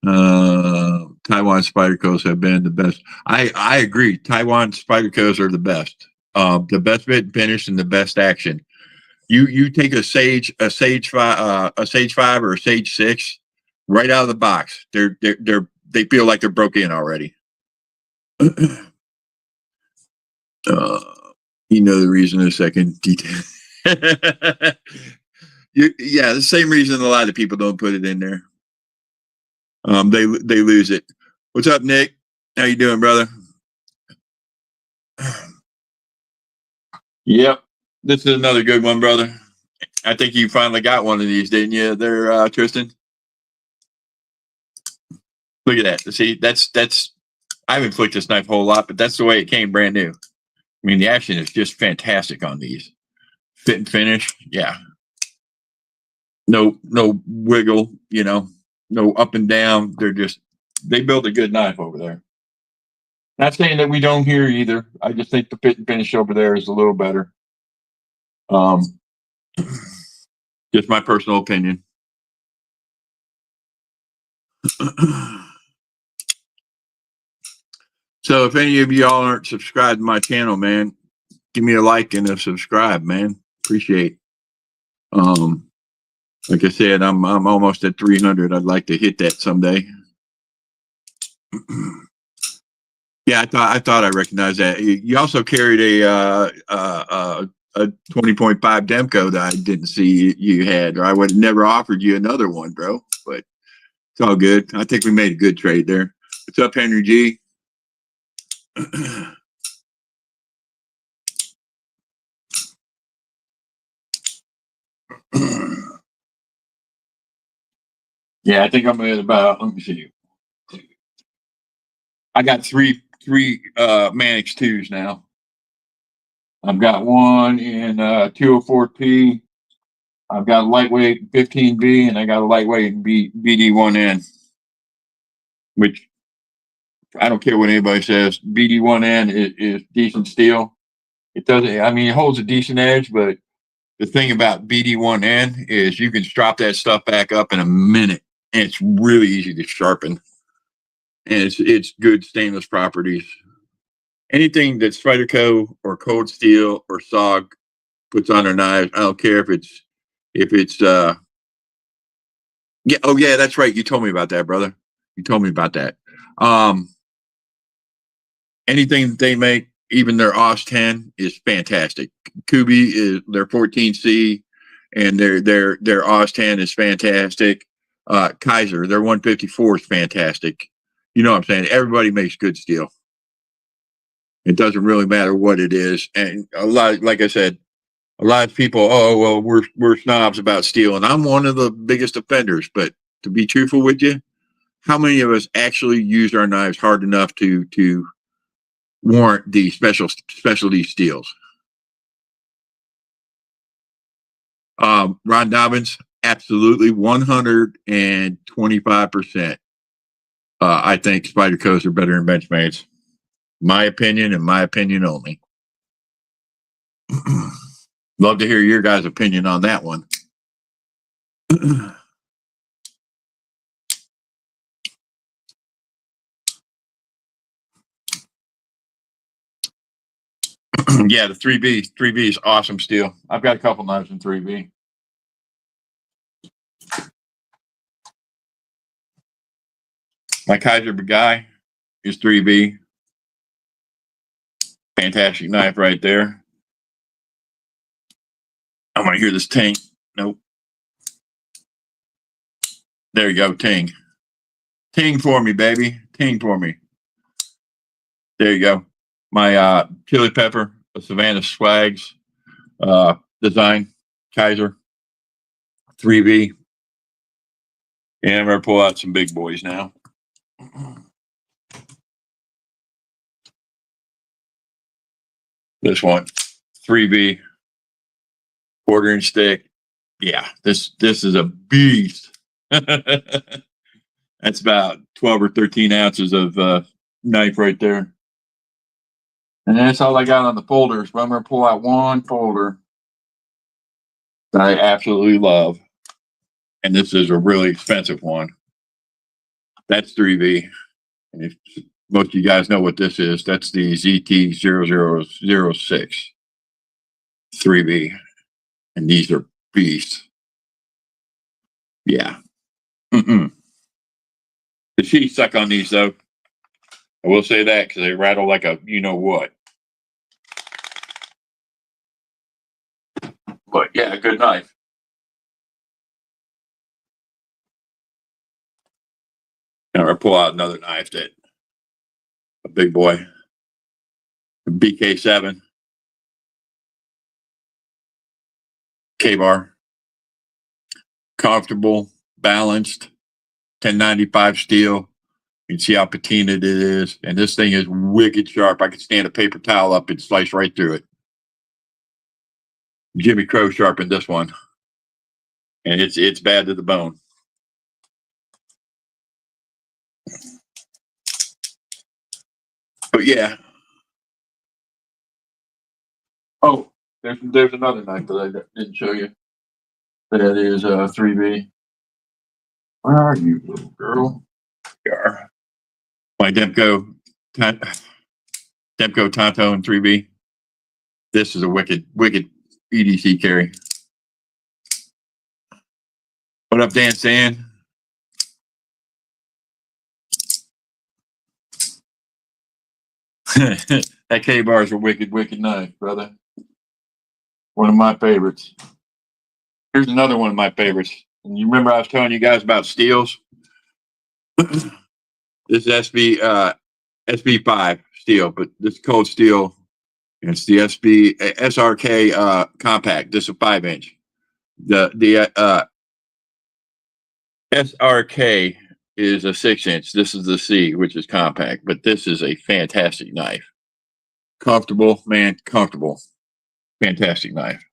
Taiwan Spydercos have been the best. I agree. Taiwan Spydercos are the best. The best fit and finish and the best action. You take a Sage 5 or a Sage 6 right out of the box. They feel like they're broke in already. You know the reason in a second. Detail. Yeah, the same reason a lot of people don't put it in there. They lose it. What's up, Nick? How you doing, brother? Yep, this is another good one, brother. I think you finally got one of these, didn't you, there, Tristan? Look at that. See, that's. I haven't flicked this knife a whole lot, but that's the way it came, brand new. I mean, the action is just fantastic on these. fit and finish. Yeah. No wiggle, you know, no up and down. They built a good knife over there. Not saying that we don't here either. I just think the fit and finish over there is a little better. Just my personal opinion. So if any of y'all aren't subscribed to my channel, man, give me a like and a subscribe, man. Appreciate. Like I said, I'm almost at 300. I'd like to hit that someday. Yeah, I thought I recognized that. You also carried a 20.5 Demco that I didn't see you had, or I would have never offered you another one, bro. But it's all good. I think we made a good trade there. What's up, Henry G? Yeah, I think I'm at about, let me see. I got three Mannix 2s now. I've got one in 204P. I've got a lightweight 15B, and I got a lightweight BD1N, which I don't care what anybody says. BD1N is decent steel. It doesn't, I mean, it holds a decent edge, but the thing about BD1N is you can strop that stuff back up in a minute, and it's really easy to sharpen. And it's good stainless properties. Anything that Spyderco or Cold Steel or SOG puts on their knives, I don't care if it's yeah, oh yeah, that's right. You told me about that, brother. You told me about that. Anything that they make, even their OS 10 is fantastic. Kubi is their 14C, and their OS 10 is fantastic. Kaiser, their 154 is fantastic. You know what I'm saying? Everybody makes good steel. It doesn't really matter what it is. And a lot, like I said, a lot of people, oh, well, we're snobs about steel. And I'm one of the biggest offenders. But to be truthful with you, how many of us actually use our knives hard enough to warrant the specialty steels? Ron Dobbins, absolutely 125%. I think Spydercos are better than Benchmates. My opinion and my opinion only. Love to hear your guys' opinion on that one. Yeah, the 3B is awesome steel. I've got a couple knives in 3B. My Kaiser guy is 3B. Fantastic knife right there. I'm gonna hear this ting. Nope. There you go, ting. Ting for me, baby. Ting for me. There you go. My chili pepper, the Savannah Swags design, Kaiser 3B. And I'm gonna pull out some big boys now. This one, 3B, 1/4-inch stick. Yeah, this is a beast. That's about 12 or 13 ounces of knife right there. And that's all I got on the folders. But I'm going to pull out one folder that I absolutely love. And this is a really expensive one. That's 3B. And if most of you guys know what this is, that's the ZT0006 3B. And these are beasts. Yeah. The sheets suck on these, though. I will say that because they rattle like a you-know-what. But, yeah, good knife. Now I pull out another knife that a big boy, a BK7, K-bar, comfortable, balanced, 1095 steel. You can see how patinaed it is, and this thing is wicked sharp. I could stand a paper towel up and slice right through it. Jimmy Crow sharpened this one, and it's bad to the bone. But yeah. Oh, there's another knife that I didn't show you. That is 3B. Where are you, little girl? There. My Demko Tonto and 3B. This is a wicked EDC carry. What up, Dan Stan? That K-bar is a wicked knife, brother. One of my favorites. Here's another one of my favorites. And you remember I was telling you guys about steels? This is SB5 steel, but this is cold steel. It's the SRK compact. This is a 5-inch. The SRK is a 6-inch. This is the C, which is compact, but this is a fantastic knife. Comfortable, man, comfortable. Fantastic knife.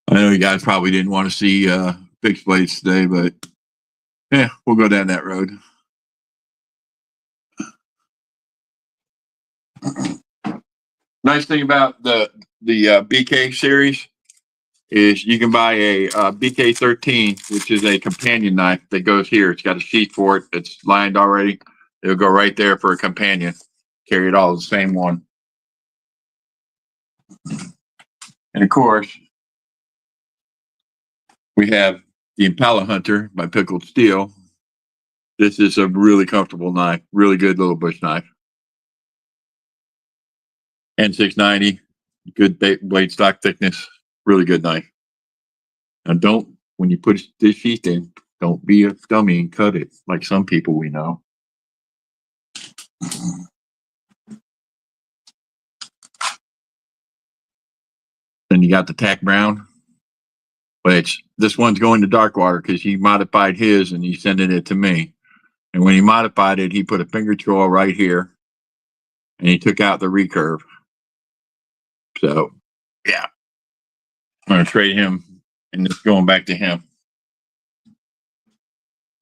I know you guys probably didn't want to see fixed blades today, but yeah, we'll go down that road. Nice thing about the BK series is you can buy a BK 13, which is a companion knife that goes here. It's got a sheath for it. It's lined already. It'll go right there for a companion. Carry it all the same one. And of course, we have the Impala Hunter by Pickled Steel. This is a really comfortable knife. Really good little bush knife. N690. Good blade stock thickness. Really good knife. Now when you put this sheath in, don't be a dummy and cut it like some people we know. Then you got the Tack Brown, which this one's going to Darkwater because he modified his and he's sending it to me. And when he modified it, he put a finger choil right here and he took out the recurve. So, yeah, I'm going to trade him and it's going back to him.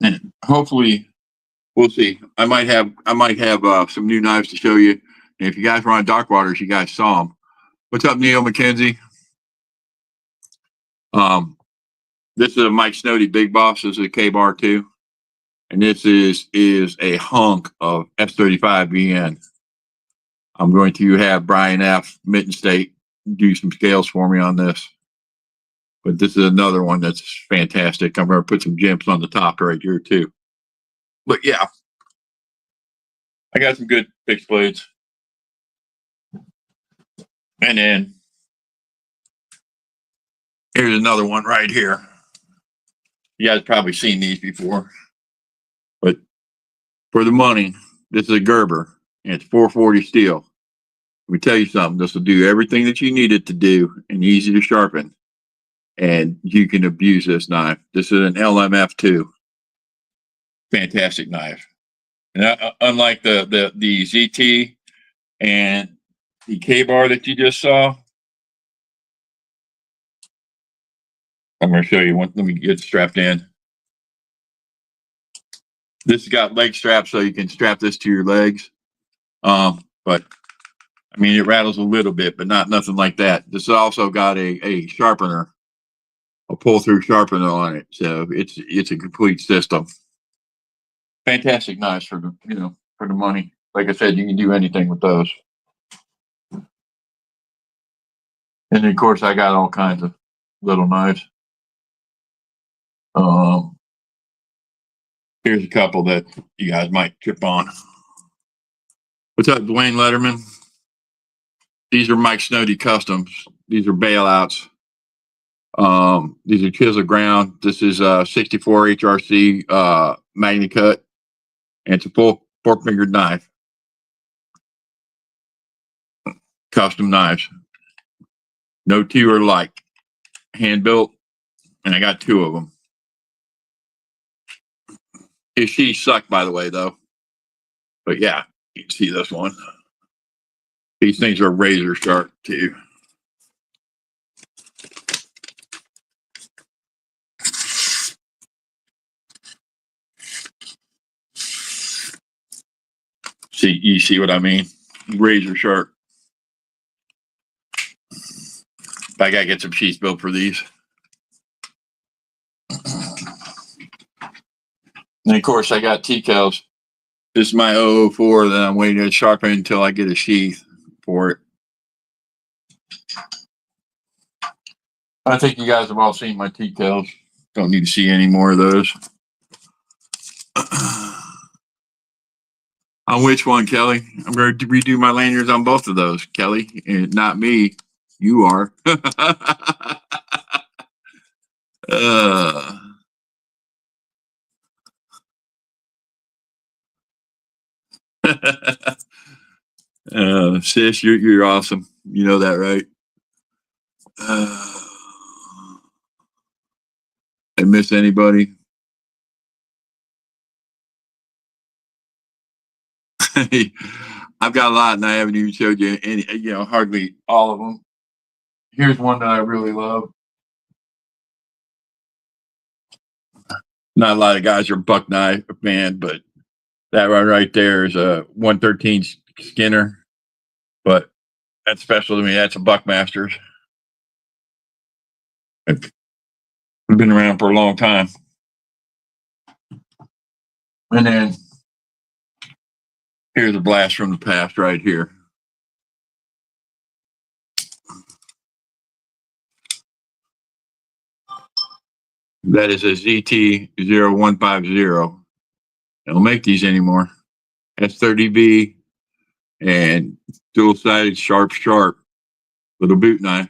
And hopefully, we'll see. I might have some new knives to show you. And if you guys were on Darkwaters, you guys saw them. What's up, Neil McKenzie? This is a Mike Snowdy Big Boss. This is a K-bar too. And this is a hunk of S35 VN. I'm going to have Brian F. Mitten State do some scales for me on this. But this is another one that's fantastic. I'm going to put some gems on the top right here too. But yeah, I got some good fixed blades. And then here's another one right here. You guys probably seen these before. But for the money, this is a Gerber. And it's 440 steel. Let me tell you something. This will do everything that you need it to do and easy to sharpen. And you can abuse this knife. This is an LMF2. Fantastic knife. And unlike the ZT and the K-bar that you just saw, I'm going to show you one. Let me get strapped in. This has got leg straps, so you can strap this to your legs. But I mean, it rattles a little bit, but nothing like that. This has also got a sharpener, a pull-through sharpener on it, so it's a complete system. Fantastic knives for the money. Like I said, you can do anything with those. And then, of course, I got all kinds of little knives. Here's a couple that you guys might trip on. What's up, Dwayne Letterman? These are Mike Snowdy customs. These are bailouts. These are chisel ground. This is 64 HRC Magna Cut, and it's a full 4-fingered knife. Custom knives. No two are alike. Hand built, and I got 2 of them. His sheath sucked, by the way, though. But yeah, you can see this one. These things are razor sharp too. See, you see what I mean? Razor sharp. I gotta get some sheets built for these. And of course, I got decals. This is my 004 that I'm waiting to sharpen until I get a sheath for it. I think you guys have all seen my decals. Don't need to see any more of those. On which one, Kelly? I'm going to redo my lanyards on both of those, Kelly. And not me. You are. Sis, you're awesome. You know that, right? I miss anybody? I've got a lot, and I haven't even showed you any. Hardly all of them. Here's one that I really love. Not a lot of guys are buck knife fan, but that one right there is a 113 Skinner. But that's special to me. That's a Buckmaster's. I've been around for a long time. And then here's a blast from the past right here. That is a ZT0150. They don't make these anymore. S30B and dual-sided sharp little boot knife.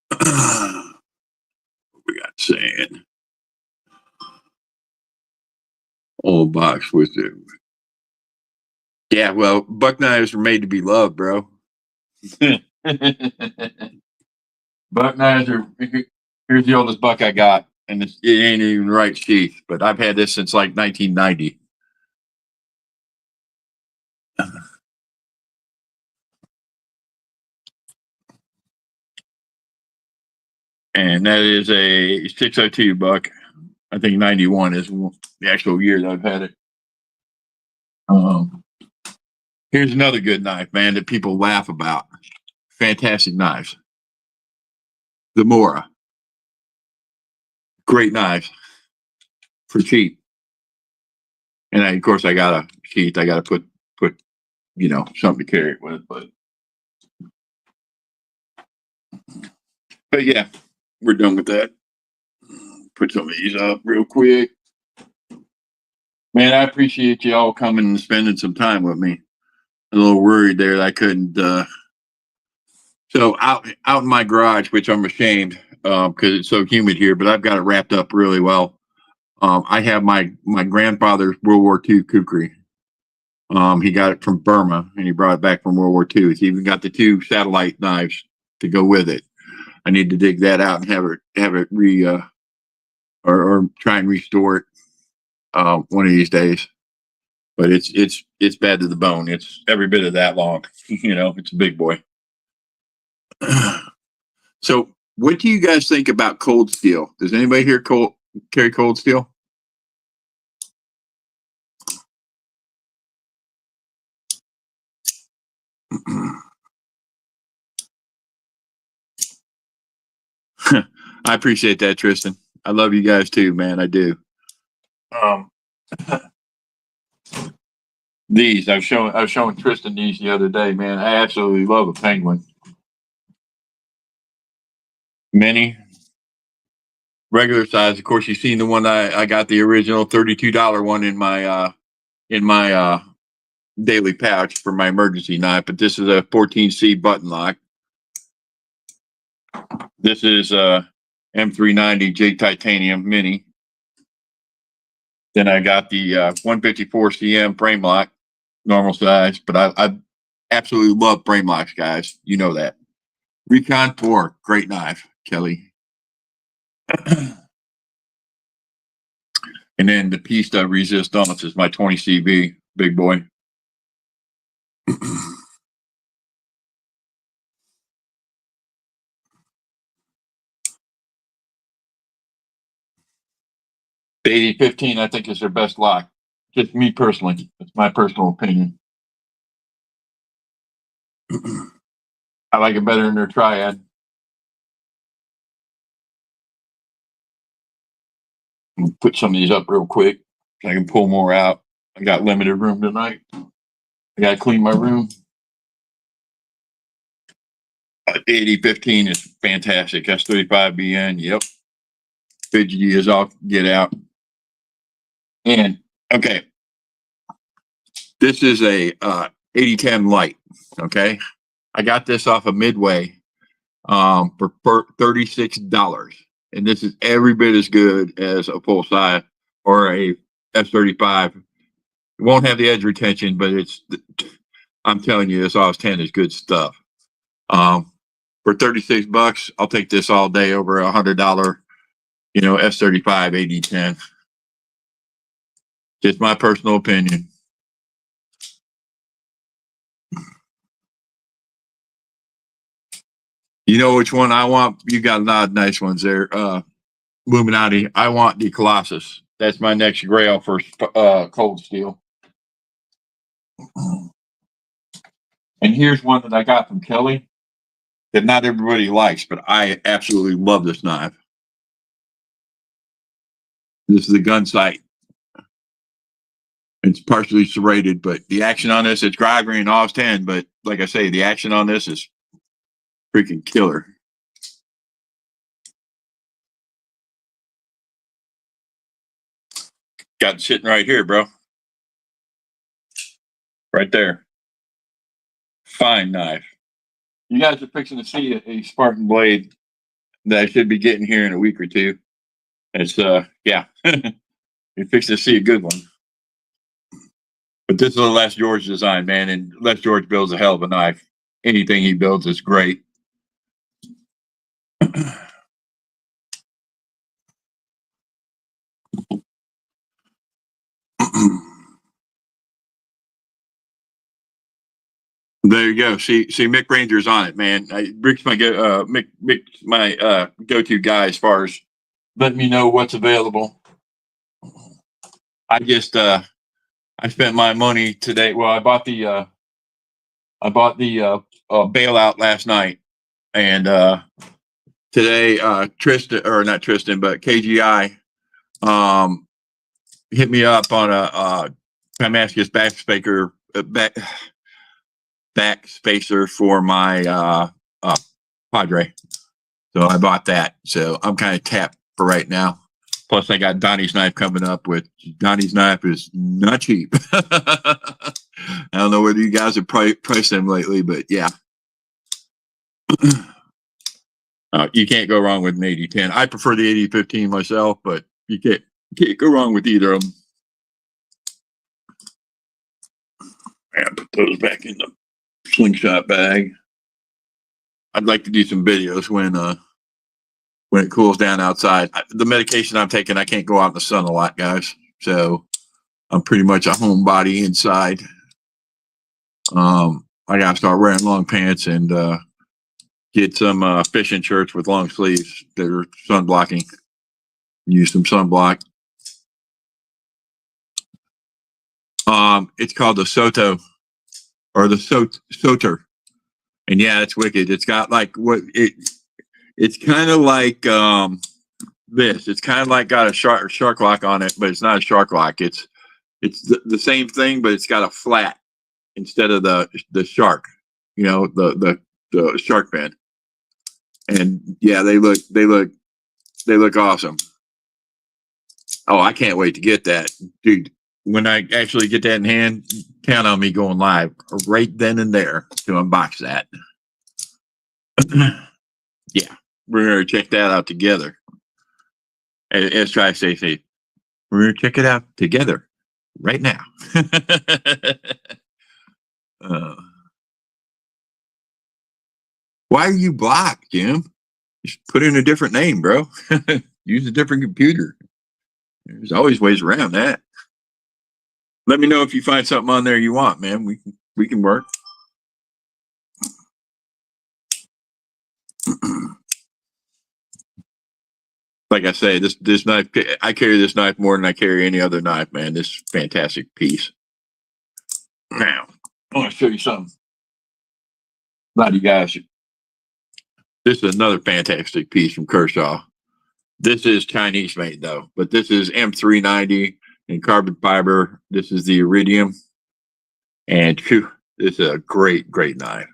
What we got saying? Old box with it. Yeah, well, buck knives are made to be loved, bro. Buck knives are. Here's the oldest buck I got, and it ain't even the right sheath, but I've had this since like 1990. And that is a 602 buck. I think 91 is the actual year that I've had it. Here's another good knife, man, that people laugh about. Fantastic knives. The Mora. Great knives. For cheap. And of course, I got a sheath. I got to put something to carry it with. But yeah, we're done with that. Put some of these up real quick. Man, I appreciate you all coming and spending some time with me. A little worried there that I couldn't. So out in my garage, which I'm ashamed because it's so humid here, but I've got it wrapped up really well. I have my grandfather's World War II kukri. He got it from Burma, and he brought it back from World War II. He's even got the 2 satellite knives to go with it. I need to dig that out and have it or try and restore it one of these days. But it's bad to the bone. It's every bit of that long. It's a big boy. So, what do you guys think about cold steel? Does anybody here carry cold steel? I appreciate that, Tristan. I love you guys too, man. I do. These I was showing Tristan these the other day, man. I absolutely love a penguin. Mini, regular size. Of course, you've seen the one I got the original $32 one in my daily pouch for my emergency knife. But this is a 14C button lock. This is M390 J Titanium Mini. Then I got the 154 CM frame lock, normal size. But I absolutely love frame locks, guys. You know that. Recon 4, great knife, Kelly. And then the piece de resistance is my 20 CB, big boy. The 8015, I think, is their best lock. Just me personally. It's my personal opinion. I like it better than their Triad. Put some of these up real quick so I can pull more out. I got limited room tonight. I got to clean my room. 8015 is fantastic. S35BN, yep. Fidgety is all get out. And, okay. This is a 8010 light, okay? I got this off of Midway for $36. And this is every bit as good as a full size or a F35. It won't have the edge retention, but I'm telling you, this OS 10 is good stuff. For $36, I'll take this all day over $100, S35 8010. Just my personal opinion. You know which one I want? You got a lot of nice ones there. Illuminati. I want the Colossus. That's my next grail for cold steel. And here's one that I got from Kelly that not everybody likes, but I absolutely love this knife. This is the gun sight. It's partially serrated, but the action on this, it's Gregory and OS 10, but like I say, the action on this is freaking killer. Got it sitting right here, bro. Right there. Fine knife. You guys are fixing to see a Spartan blade that I should be getting here in a week or two. It's yeah. You're fixing to see a good one. But this is a Les George design, man, and Les George builds a hell of a knife. Anything he builds is great. There you go. See, Mick Ranger's on it, man. Rick's my Mick's my go-to guy as far as letting me know what's available. I just I spent my money today. Well, I bought the bailout last night, and today Tristan, or not Tristan, but KGI hit me up on a Damascus backspacer for my Padre. So I bought that. So I'm kind of tapped for right now. Plus, I got Donnie's knife coming up. With Donnie's knife is not cheap. I don't know whether you guys have priced them lately, but yeah. You can't go wrong with an 8010. I prefer the 8015 myself, but you can't go wrong with either of them. And put those back in the slingshot bag. I'd like to do some videos when it cools down outside. The medication I'm taking, I can't go out in the sun a lot, guys. So I'm pretty much a homebody inside. I gotta start wearing long pants and get some fishing shirts with long sleeves that are sun blocking. Use some sunblock. It's called the Soto or the Soter. And yeah, it's wicked. It's got like it's kind of like this. It's kind of like got a shark lock on it, but it's not a shark lock. It's the same thing, but it's got a flat instead of the shark. The shark fin. And yeah, they look awesome. Oh, I can't wait to get that, dude. When I actually get that in hand, count on me going live right then and there to unbox that. Yeah, we're going to check that out together. Let's try to stay safe. We're going to check it out together right now. Why are you blocked, Jim? Just put in a different name, bro. Use a different computer. There's always ways around that. Let me know if you find something on there you want, man. We can work. Like I say, this knife, I carry this knife more than I carry any other knife, man. This fantastic piece. Now, I want to show you something. A lot of you guys, this is another fantastic piece from Kershaw. This is Chinese made though, but this is M390 in carbon fiber. This is the iridium, and phew, this is a great knife.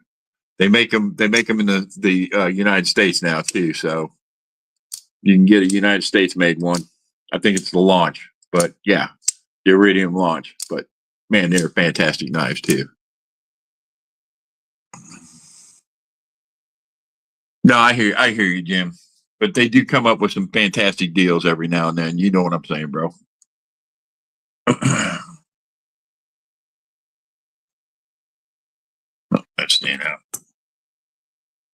They make them in the United States now too, so you can get a United States made one. I think it's the launch, but yeah, the iridium launch. But man, they're fantastic knives too. No, I hear you, Jim. But they do come up with some fantastic deals every now and then. You know what I'm saying, bro. Oh, that's staying out.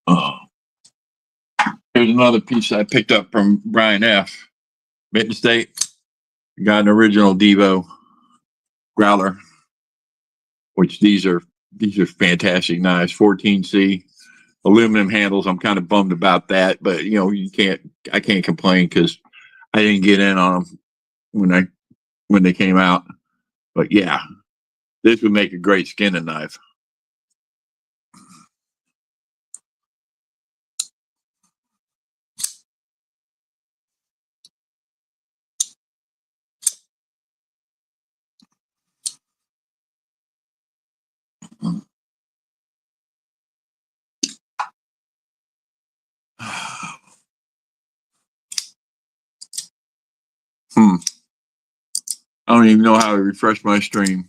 Oh. Here's another piece I picked up from Brian F. Mitten State. Got an original Devo growler, which these are fantastic knives. 14C aluminum handles. I'm kind of bummed about that, but you know, I can't complain because I didn't get in on them when they came out. But yeah, this would make a great skinning knife. I don't even know how to refresh my stream.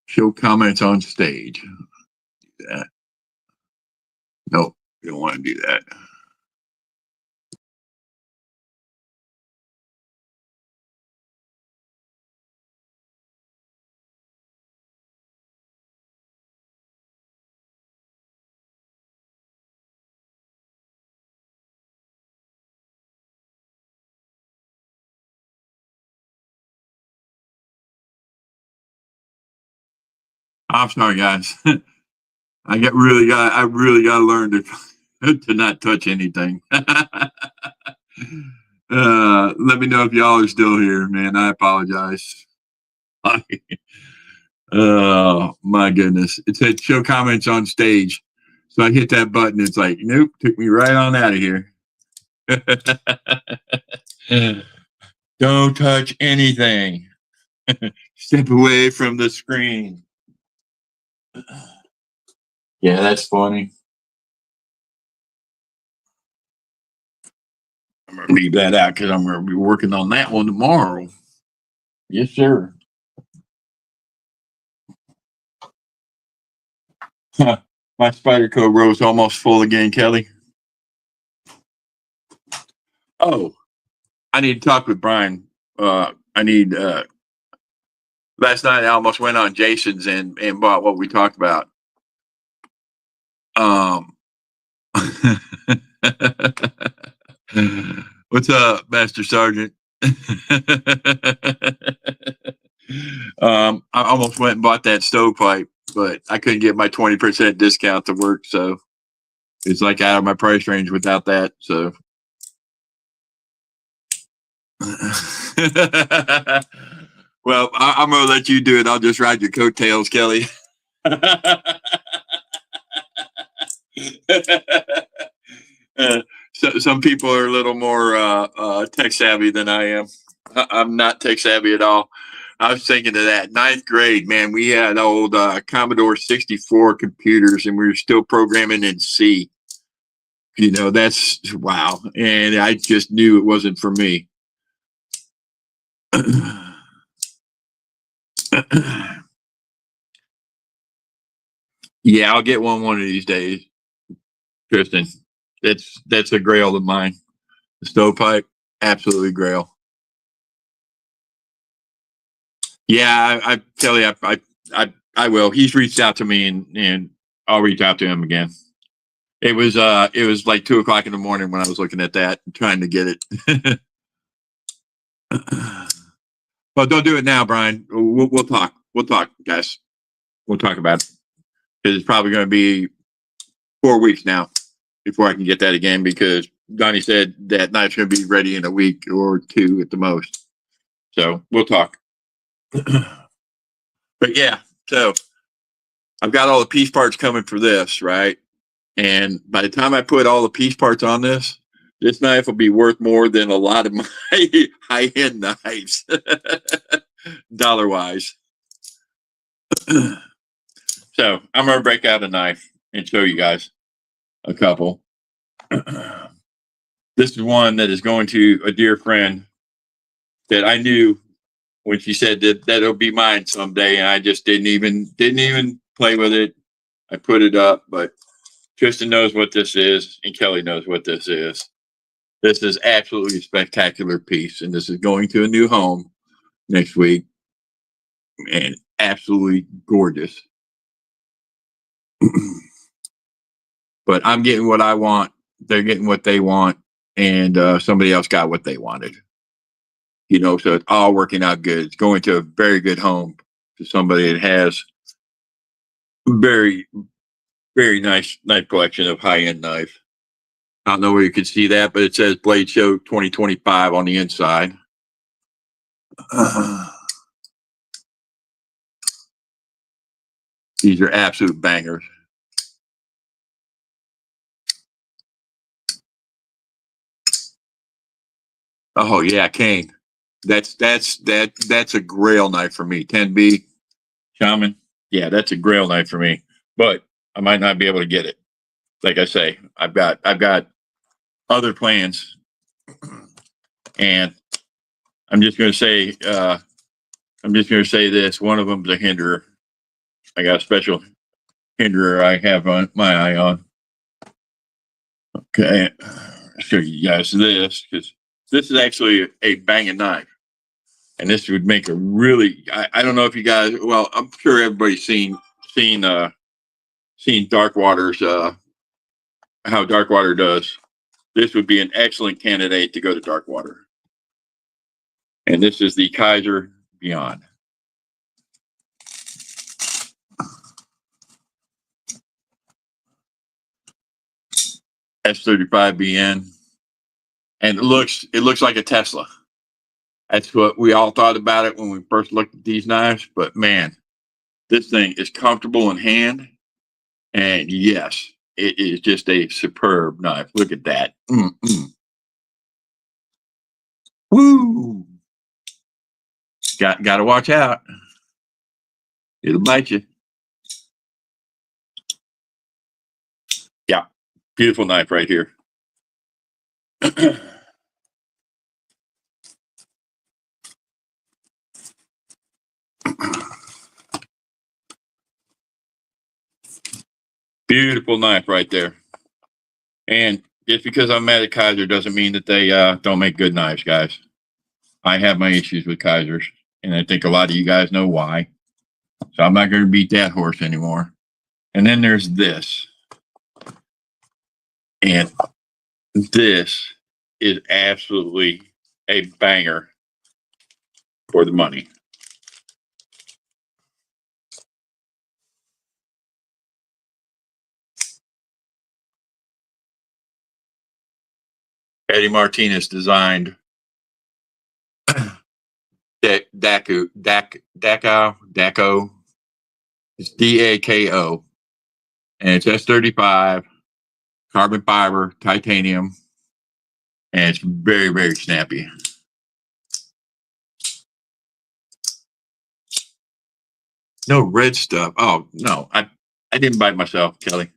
Show comments on stage. Do that. Nope, you don't want to do that. I'm sorry, guys. I really got to learn to not touch anything. Let me know if y'all are still here, man. I apologize. Oh my goodness. It said show comments on stage. So I hit that button. It's like, nope, took me right on out of here. Don't touch anything. Step away from the screen. Yeah, that's funny. I'm going to leave that out because I'm going to be working on that one tomorrow. Yes, sir. My Spyderco row is almost full again, Kelly. Oh, I need to talk with Brian. Last night I almost went on Jason's and bought what we talked about. What's up, Master Sergeant? I almost went and bought that stovepipe, but I couldn't get my 20% discount to work, so it's like out of my price range without that. So, well, I'm gonna let you do it. I'll just ride your coattails, Kelly. So some people are a little more tech savvy than I am. I'm not tech savvy at all. I was thinking of that ninth grade, man. We had old Commodore 64 computers, and we were still programming in C. You know, that's wow. And I just knew it wasn't for me. Yeah, I'll get one of these days, Tristan. That's a grail of mine. The stovepipe, absolutely grail. Yeah, I Kelly, I will. He's reached out to me, and I'll reach out to him again. It was like 2:00 in the morning when I was looking at that, trying to get it. Well, don't do it now, Brian. We'll talk. We'll talk, guys. We'll talk about it. Because it's probably going to be 4 weeks now before I can get that again, because Donnie said that knife's going to be ready in a week or two at the most. So we'll talk. But yeah, so I've got all the piece parts coming for this, right? And by the time I put all the piece parts on this knife will be worth more than a lot of my high-end knives, dollar-wise. So I'm going to break out a knife and show you guys a couple. This is one that is going to a dear friend that I knew when she said that it'll be mine someday, and I just didn't even play with it. I put it up, but Tristan knows what this is, and Kelly knows what this is. This is absolutely a spectacular piece, and this is going to a new home next week, and absolutely gorgeous. But I'm getting what I want. They're getting what they want, and somebody else got what they wanted. You know, so it's all working out good. It's going to a very good home to somebody that has very, very nice collection of high-end knives. I don't know where you can see that, but it says Blade Show 2025 on the inside. These are absolute bangers. Oh yeah, Kane. That's a grail knife for me. 10B Shaman. Yeah, that's a grail knife for me. But I might not be able to get it. Like I say, I've got other plans, and I'm just going to say this. One of them is a hinderer. I got a special hinderer I have on my eye on. Okay, I'll show you guys this, because this is actually a banging knife, and this would make a really. I don't know if you guys. Well, I'm sure everybody's seen Darkwater's how Darkwater does. This would be an excellent candidate to go to Darkwater. And this is the Kaiser Beyond. S35BN. And it looks like a Tesla. That's what we all thought about it when we first looked at these knives. But man, this thing is comfortable in hand. And yes, it is just a superb knife. Look at that. Woo! Got to watch out. It'll bite you. Yeah, beautiful knife right here. Beautiful knife right there. And just because I'm mad at Kaiser doesn't mean that they don't make good knives, guys. I have my issues with Kaisers, and I think a lot of you guys know why. So I'm not going to beat that horse anymore. And then there's this. And this is absolutely a banger for the money. Eddie Martinez designed Daco. It's DAKO. And it's S35, carbon fiber, titanium. And it's very, very snappy. No red stuff. Oh, no. I didn't bite myself, Kelly.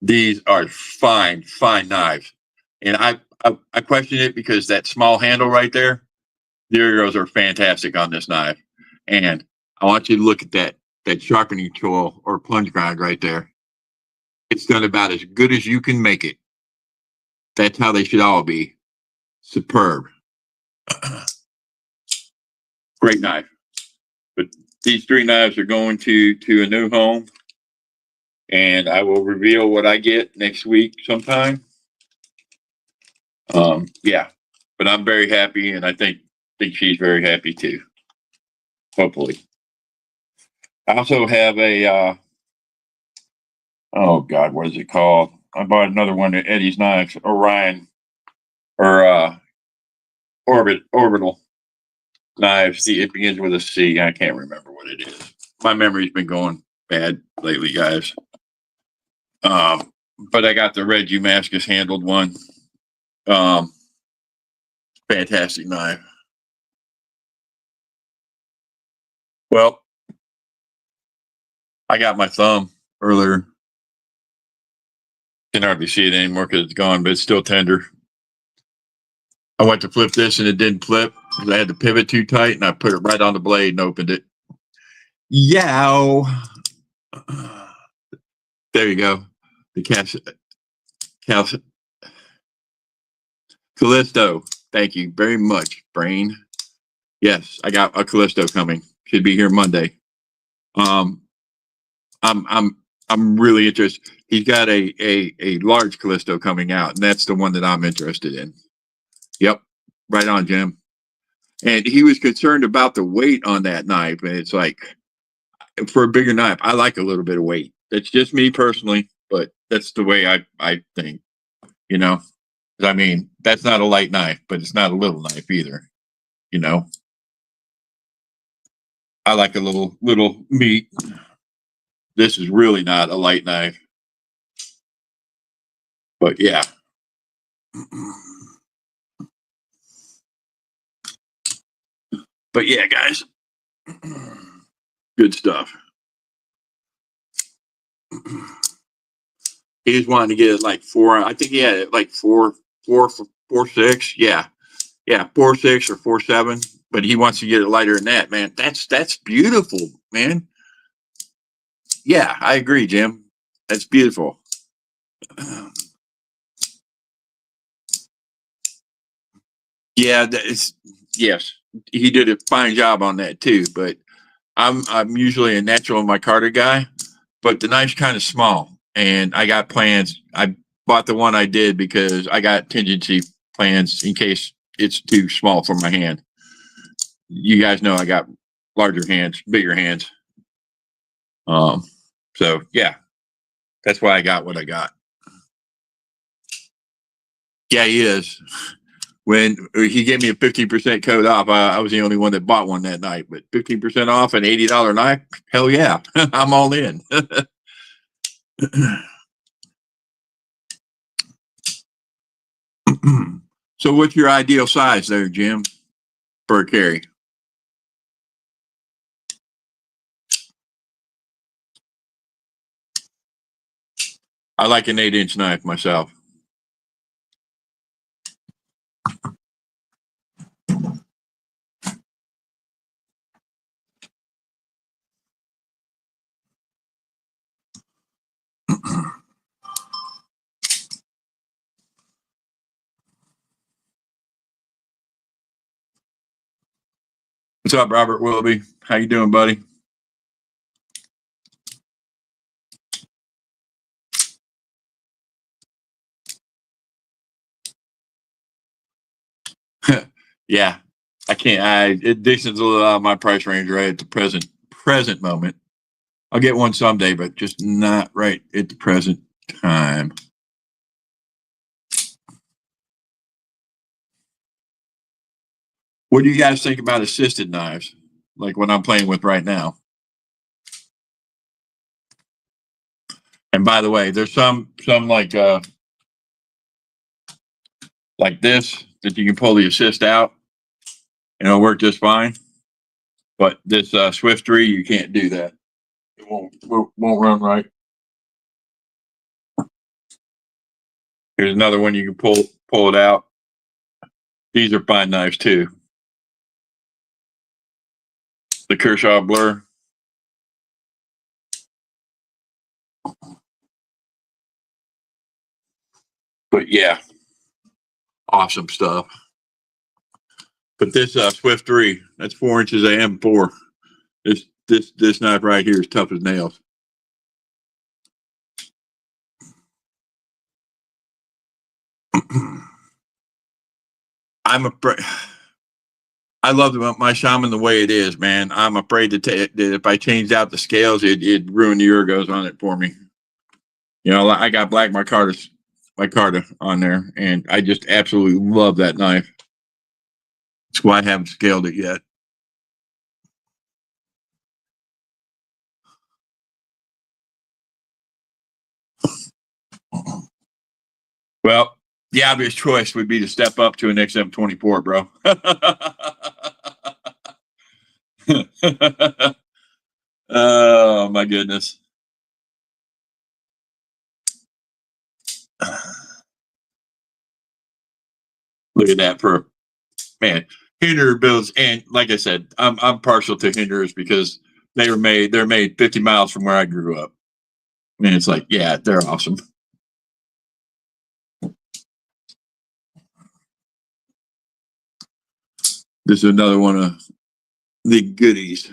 These are fine knives. And I question it because that small handle right there, the arrows are fantastic on this knife. And I want you to look at that sharpening tool or plunge grind right there. It's done about as good as you can make it. That's how they should all be. Superb. Great knife. But these 3 knives are going to a new home. And I will reveal what I get next week sometime. Yeah. but I'm very happy, and I think she's very happy too. Hopefully. I also have a oh God, what is it called? I bought another one of Eddie's knives, Orion or orbital knives. It begins with a C. I can't remember what it is. My memory's been going bad lately, guys. But I got the red Damascus handled one. Fantastic knife. Well, I got my thumb earlier. Can hardly see it anymore because it's gone, but it's still tender. I went to flip this and it didn't flip because I had the pivot too tight, and I put it right on the blade and opened it. Yow. There you go. The Callisto. Thank you very much, Brain. Yes, I got a Callisto coming. Should be here Monday. I'm really interested. He's got a large Callisto coming out, and that's the one that I'm interested in. Yep, right on, Jim. And he was concerned about the weight on that knife, and it's like, for a bigger knife, I like a little bit of weight. That's just me personally, but that's the way I think. You know, I mean, that's not a light knife, but it's not a little knife either. You know, I like a little meat. This is really not a light knife, but yeah. But yeah, guys, good stuff. He just wanted to get it like 4. I think he had it like 4.6. Yeah, 4.6 or 4.7. But he wants to get it lighter than that, man. That's beautiful, man. Yeah, I agree, Jim. That's beautiful. Yeah, yes. He did a fine job on that too. But I'm usually a natural in my Carter guy, but the knife's kind of small, and I got plans. I bought the one I did because I got contingency plans in case it's too small for my hand. You guys know I got larger hands, bigger hands. So yeah, that's why I got what I got. Yeah, he is. When he gave me a 15% code off, I was the only one that bought one that night. But 15% off an $80 knife, hell yeah, I'm all in. So, what's your ideal size there, Jim, for a carry? I like an 8-inch knife myself. What's up, Robert Willoughby? How you doing, buddy? Yeah, I can't. Dixon's a little out of my price range right at the present moment. I'll get one someday, but just not right at the present time. What do you guys think about assisted knives, like what I'm playing with right now? And by the way, there's some like this that you can pull the assist out, and it'll work just fine. But this Swift 3, you can't do that. It won't run right. Here's another one you can pull it out. These are fine knives too. The Kershaw Blur. But yeah, awesome stuff. But this Swift 3, that's 4 inches of M4. This knife right here is tough as nails. I'm afraid. I love my shaman the way it is, man. I'm afraid that if I changed out the scales, it'd ruin the ergos on it for me. You know, I got black micarta on there, and I just absolutely love that knife. That's why I haven't scaled it yet. Well, the obvious choice would be to step up to an XM24, bro. Oh my goodness. Look at that for man. Hinder builds, and like I said, I'm partial to Hinders because they're made 50 miles from where I grew up. And it's like, yeah, they're awesome. This is another one of the goodies.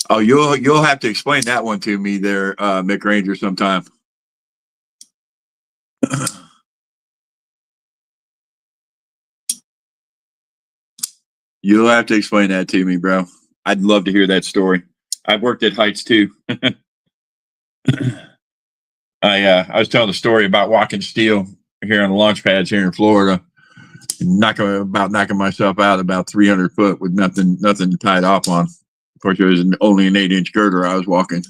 Oh, you'll have to explain that one to me there, Mick Ranger, sometime. You'll have to explain that to me, bro. I'd love to hear that story. I've worked at heights too. I was telling the story about walking steel here on the launch pads here in Florida, knocking myself out about 300 foot with nothing tied off on. Of course, it was only an 8-inch girder I was walking.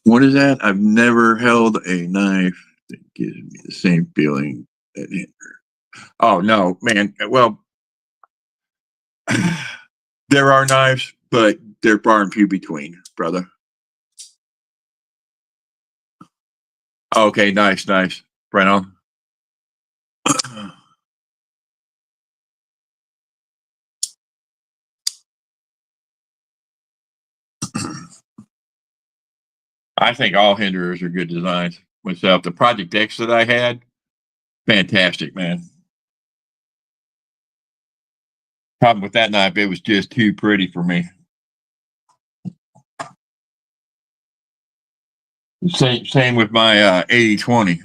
What is that? I've never held a knife that gives me the same feeling that Hinder. Oh no, man. Well, there are knives, but they're far and few between, brother. Okay, nice. Right on. I think all Hinderers are good designs myself. The Project X that I had, fantastic, man. Problem with that knife, it was just too pretty for me. Same with my 80-20.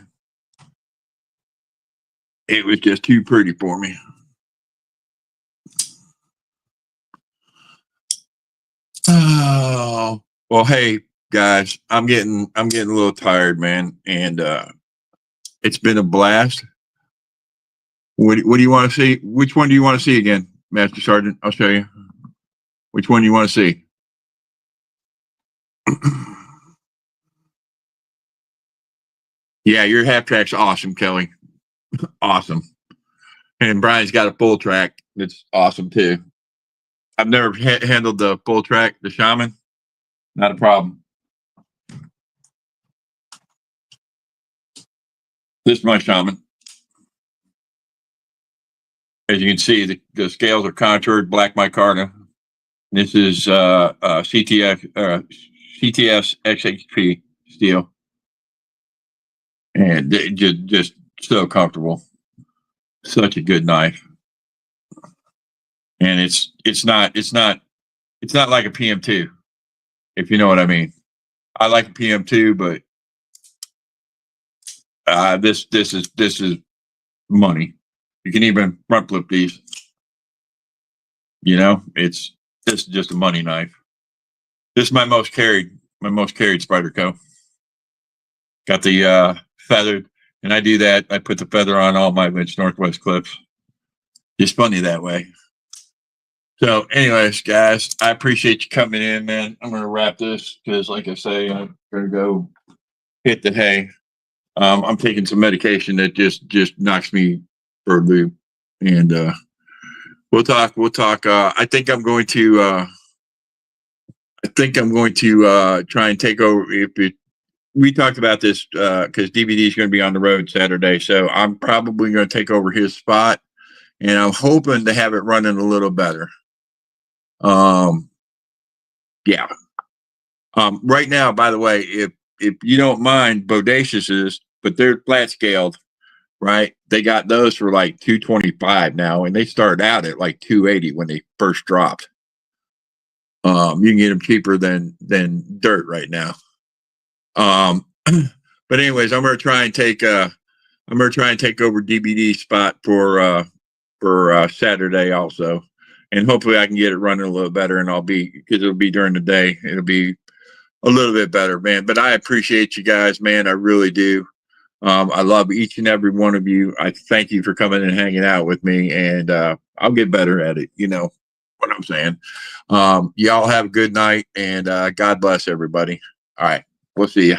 It was just too pretty for me. Oh well, hey guys, I'm getting a little tired, man, and it's been a blast. What do you want to see? Which one do you want to see again, Master Sergeant? I'll show you. Which one do you want to see? Yeah, your half track's awesome, Kelly. Awesome. And Brian's got a full track that's awesome too. I've never handled the full track, the Shaman. Not a problem. This is my Shaman. As you can see, the scales are contoured, black micarta. This is CTS XHP steel. And just so comfortable. Such a good knife. And it's not like a PM2, if you know what I mean. I like a PM2, but this is money. You can even front flip these. You know, this is just a money knife. This is my most carried Spyderco. Got the feathered, and I do that. I put the feather on all my Vince Northwest clips. Just funny that way. So, anyways, guys, I appreciate you coming in, man. I'm gonna wrap this because, like I say, I'm gonna go hit the hay. I'm taking some medication that just knocks me for a loop, and we'll talk. I think I'm going to try and take over. We talked about this because DVD is going to be on the road Saturday, so I'm probably going to take over his spot, and I'm hoping to have it running a little better. Yeah. Right now, by the way, if if you don't mind bodaciouses, but they're flat scaled, right? They got those for like 225 now, and they started out at like 280 when they first dropped. You can get them cheaper than dirt right now. But anyways, I'm gonna try and take over DBD's spot for Saturday also, and hopefully I can get it running a little better. And because it'll be during the day, it'll be a little bit better, man. But I appreciate you guys, man. I really do. I love each and every one of you. I thank you for coming and hanging out with me, and I'll get better at it. You know what I'm saying? Y'all have a good night, and God bless everybody. All right, we'll see you.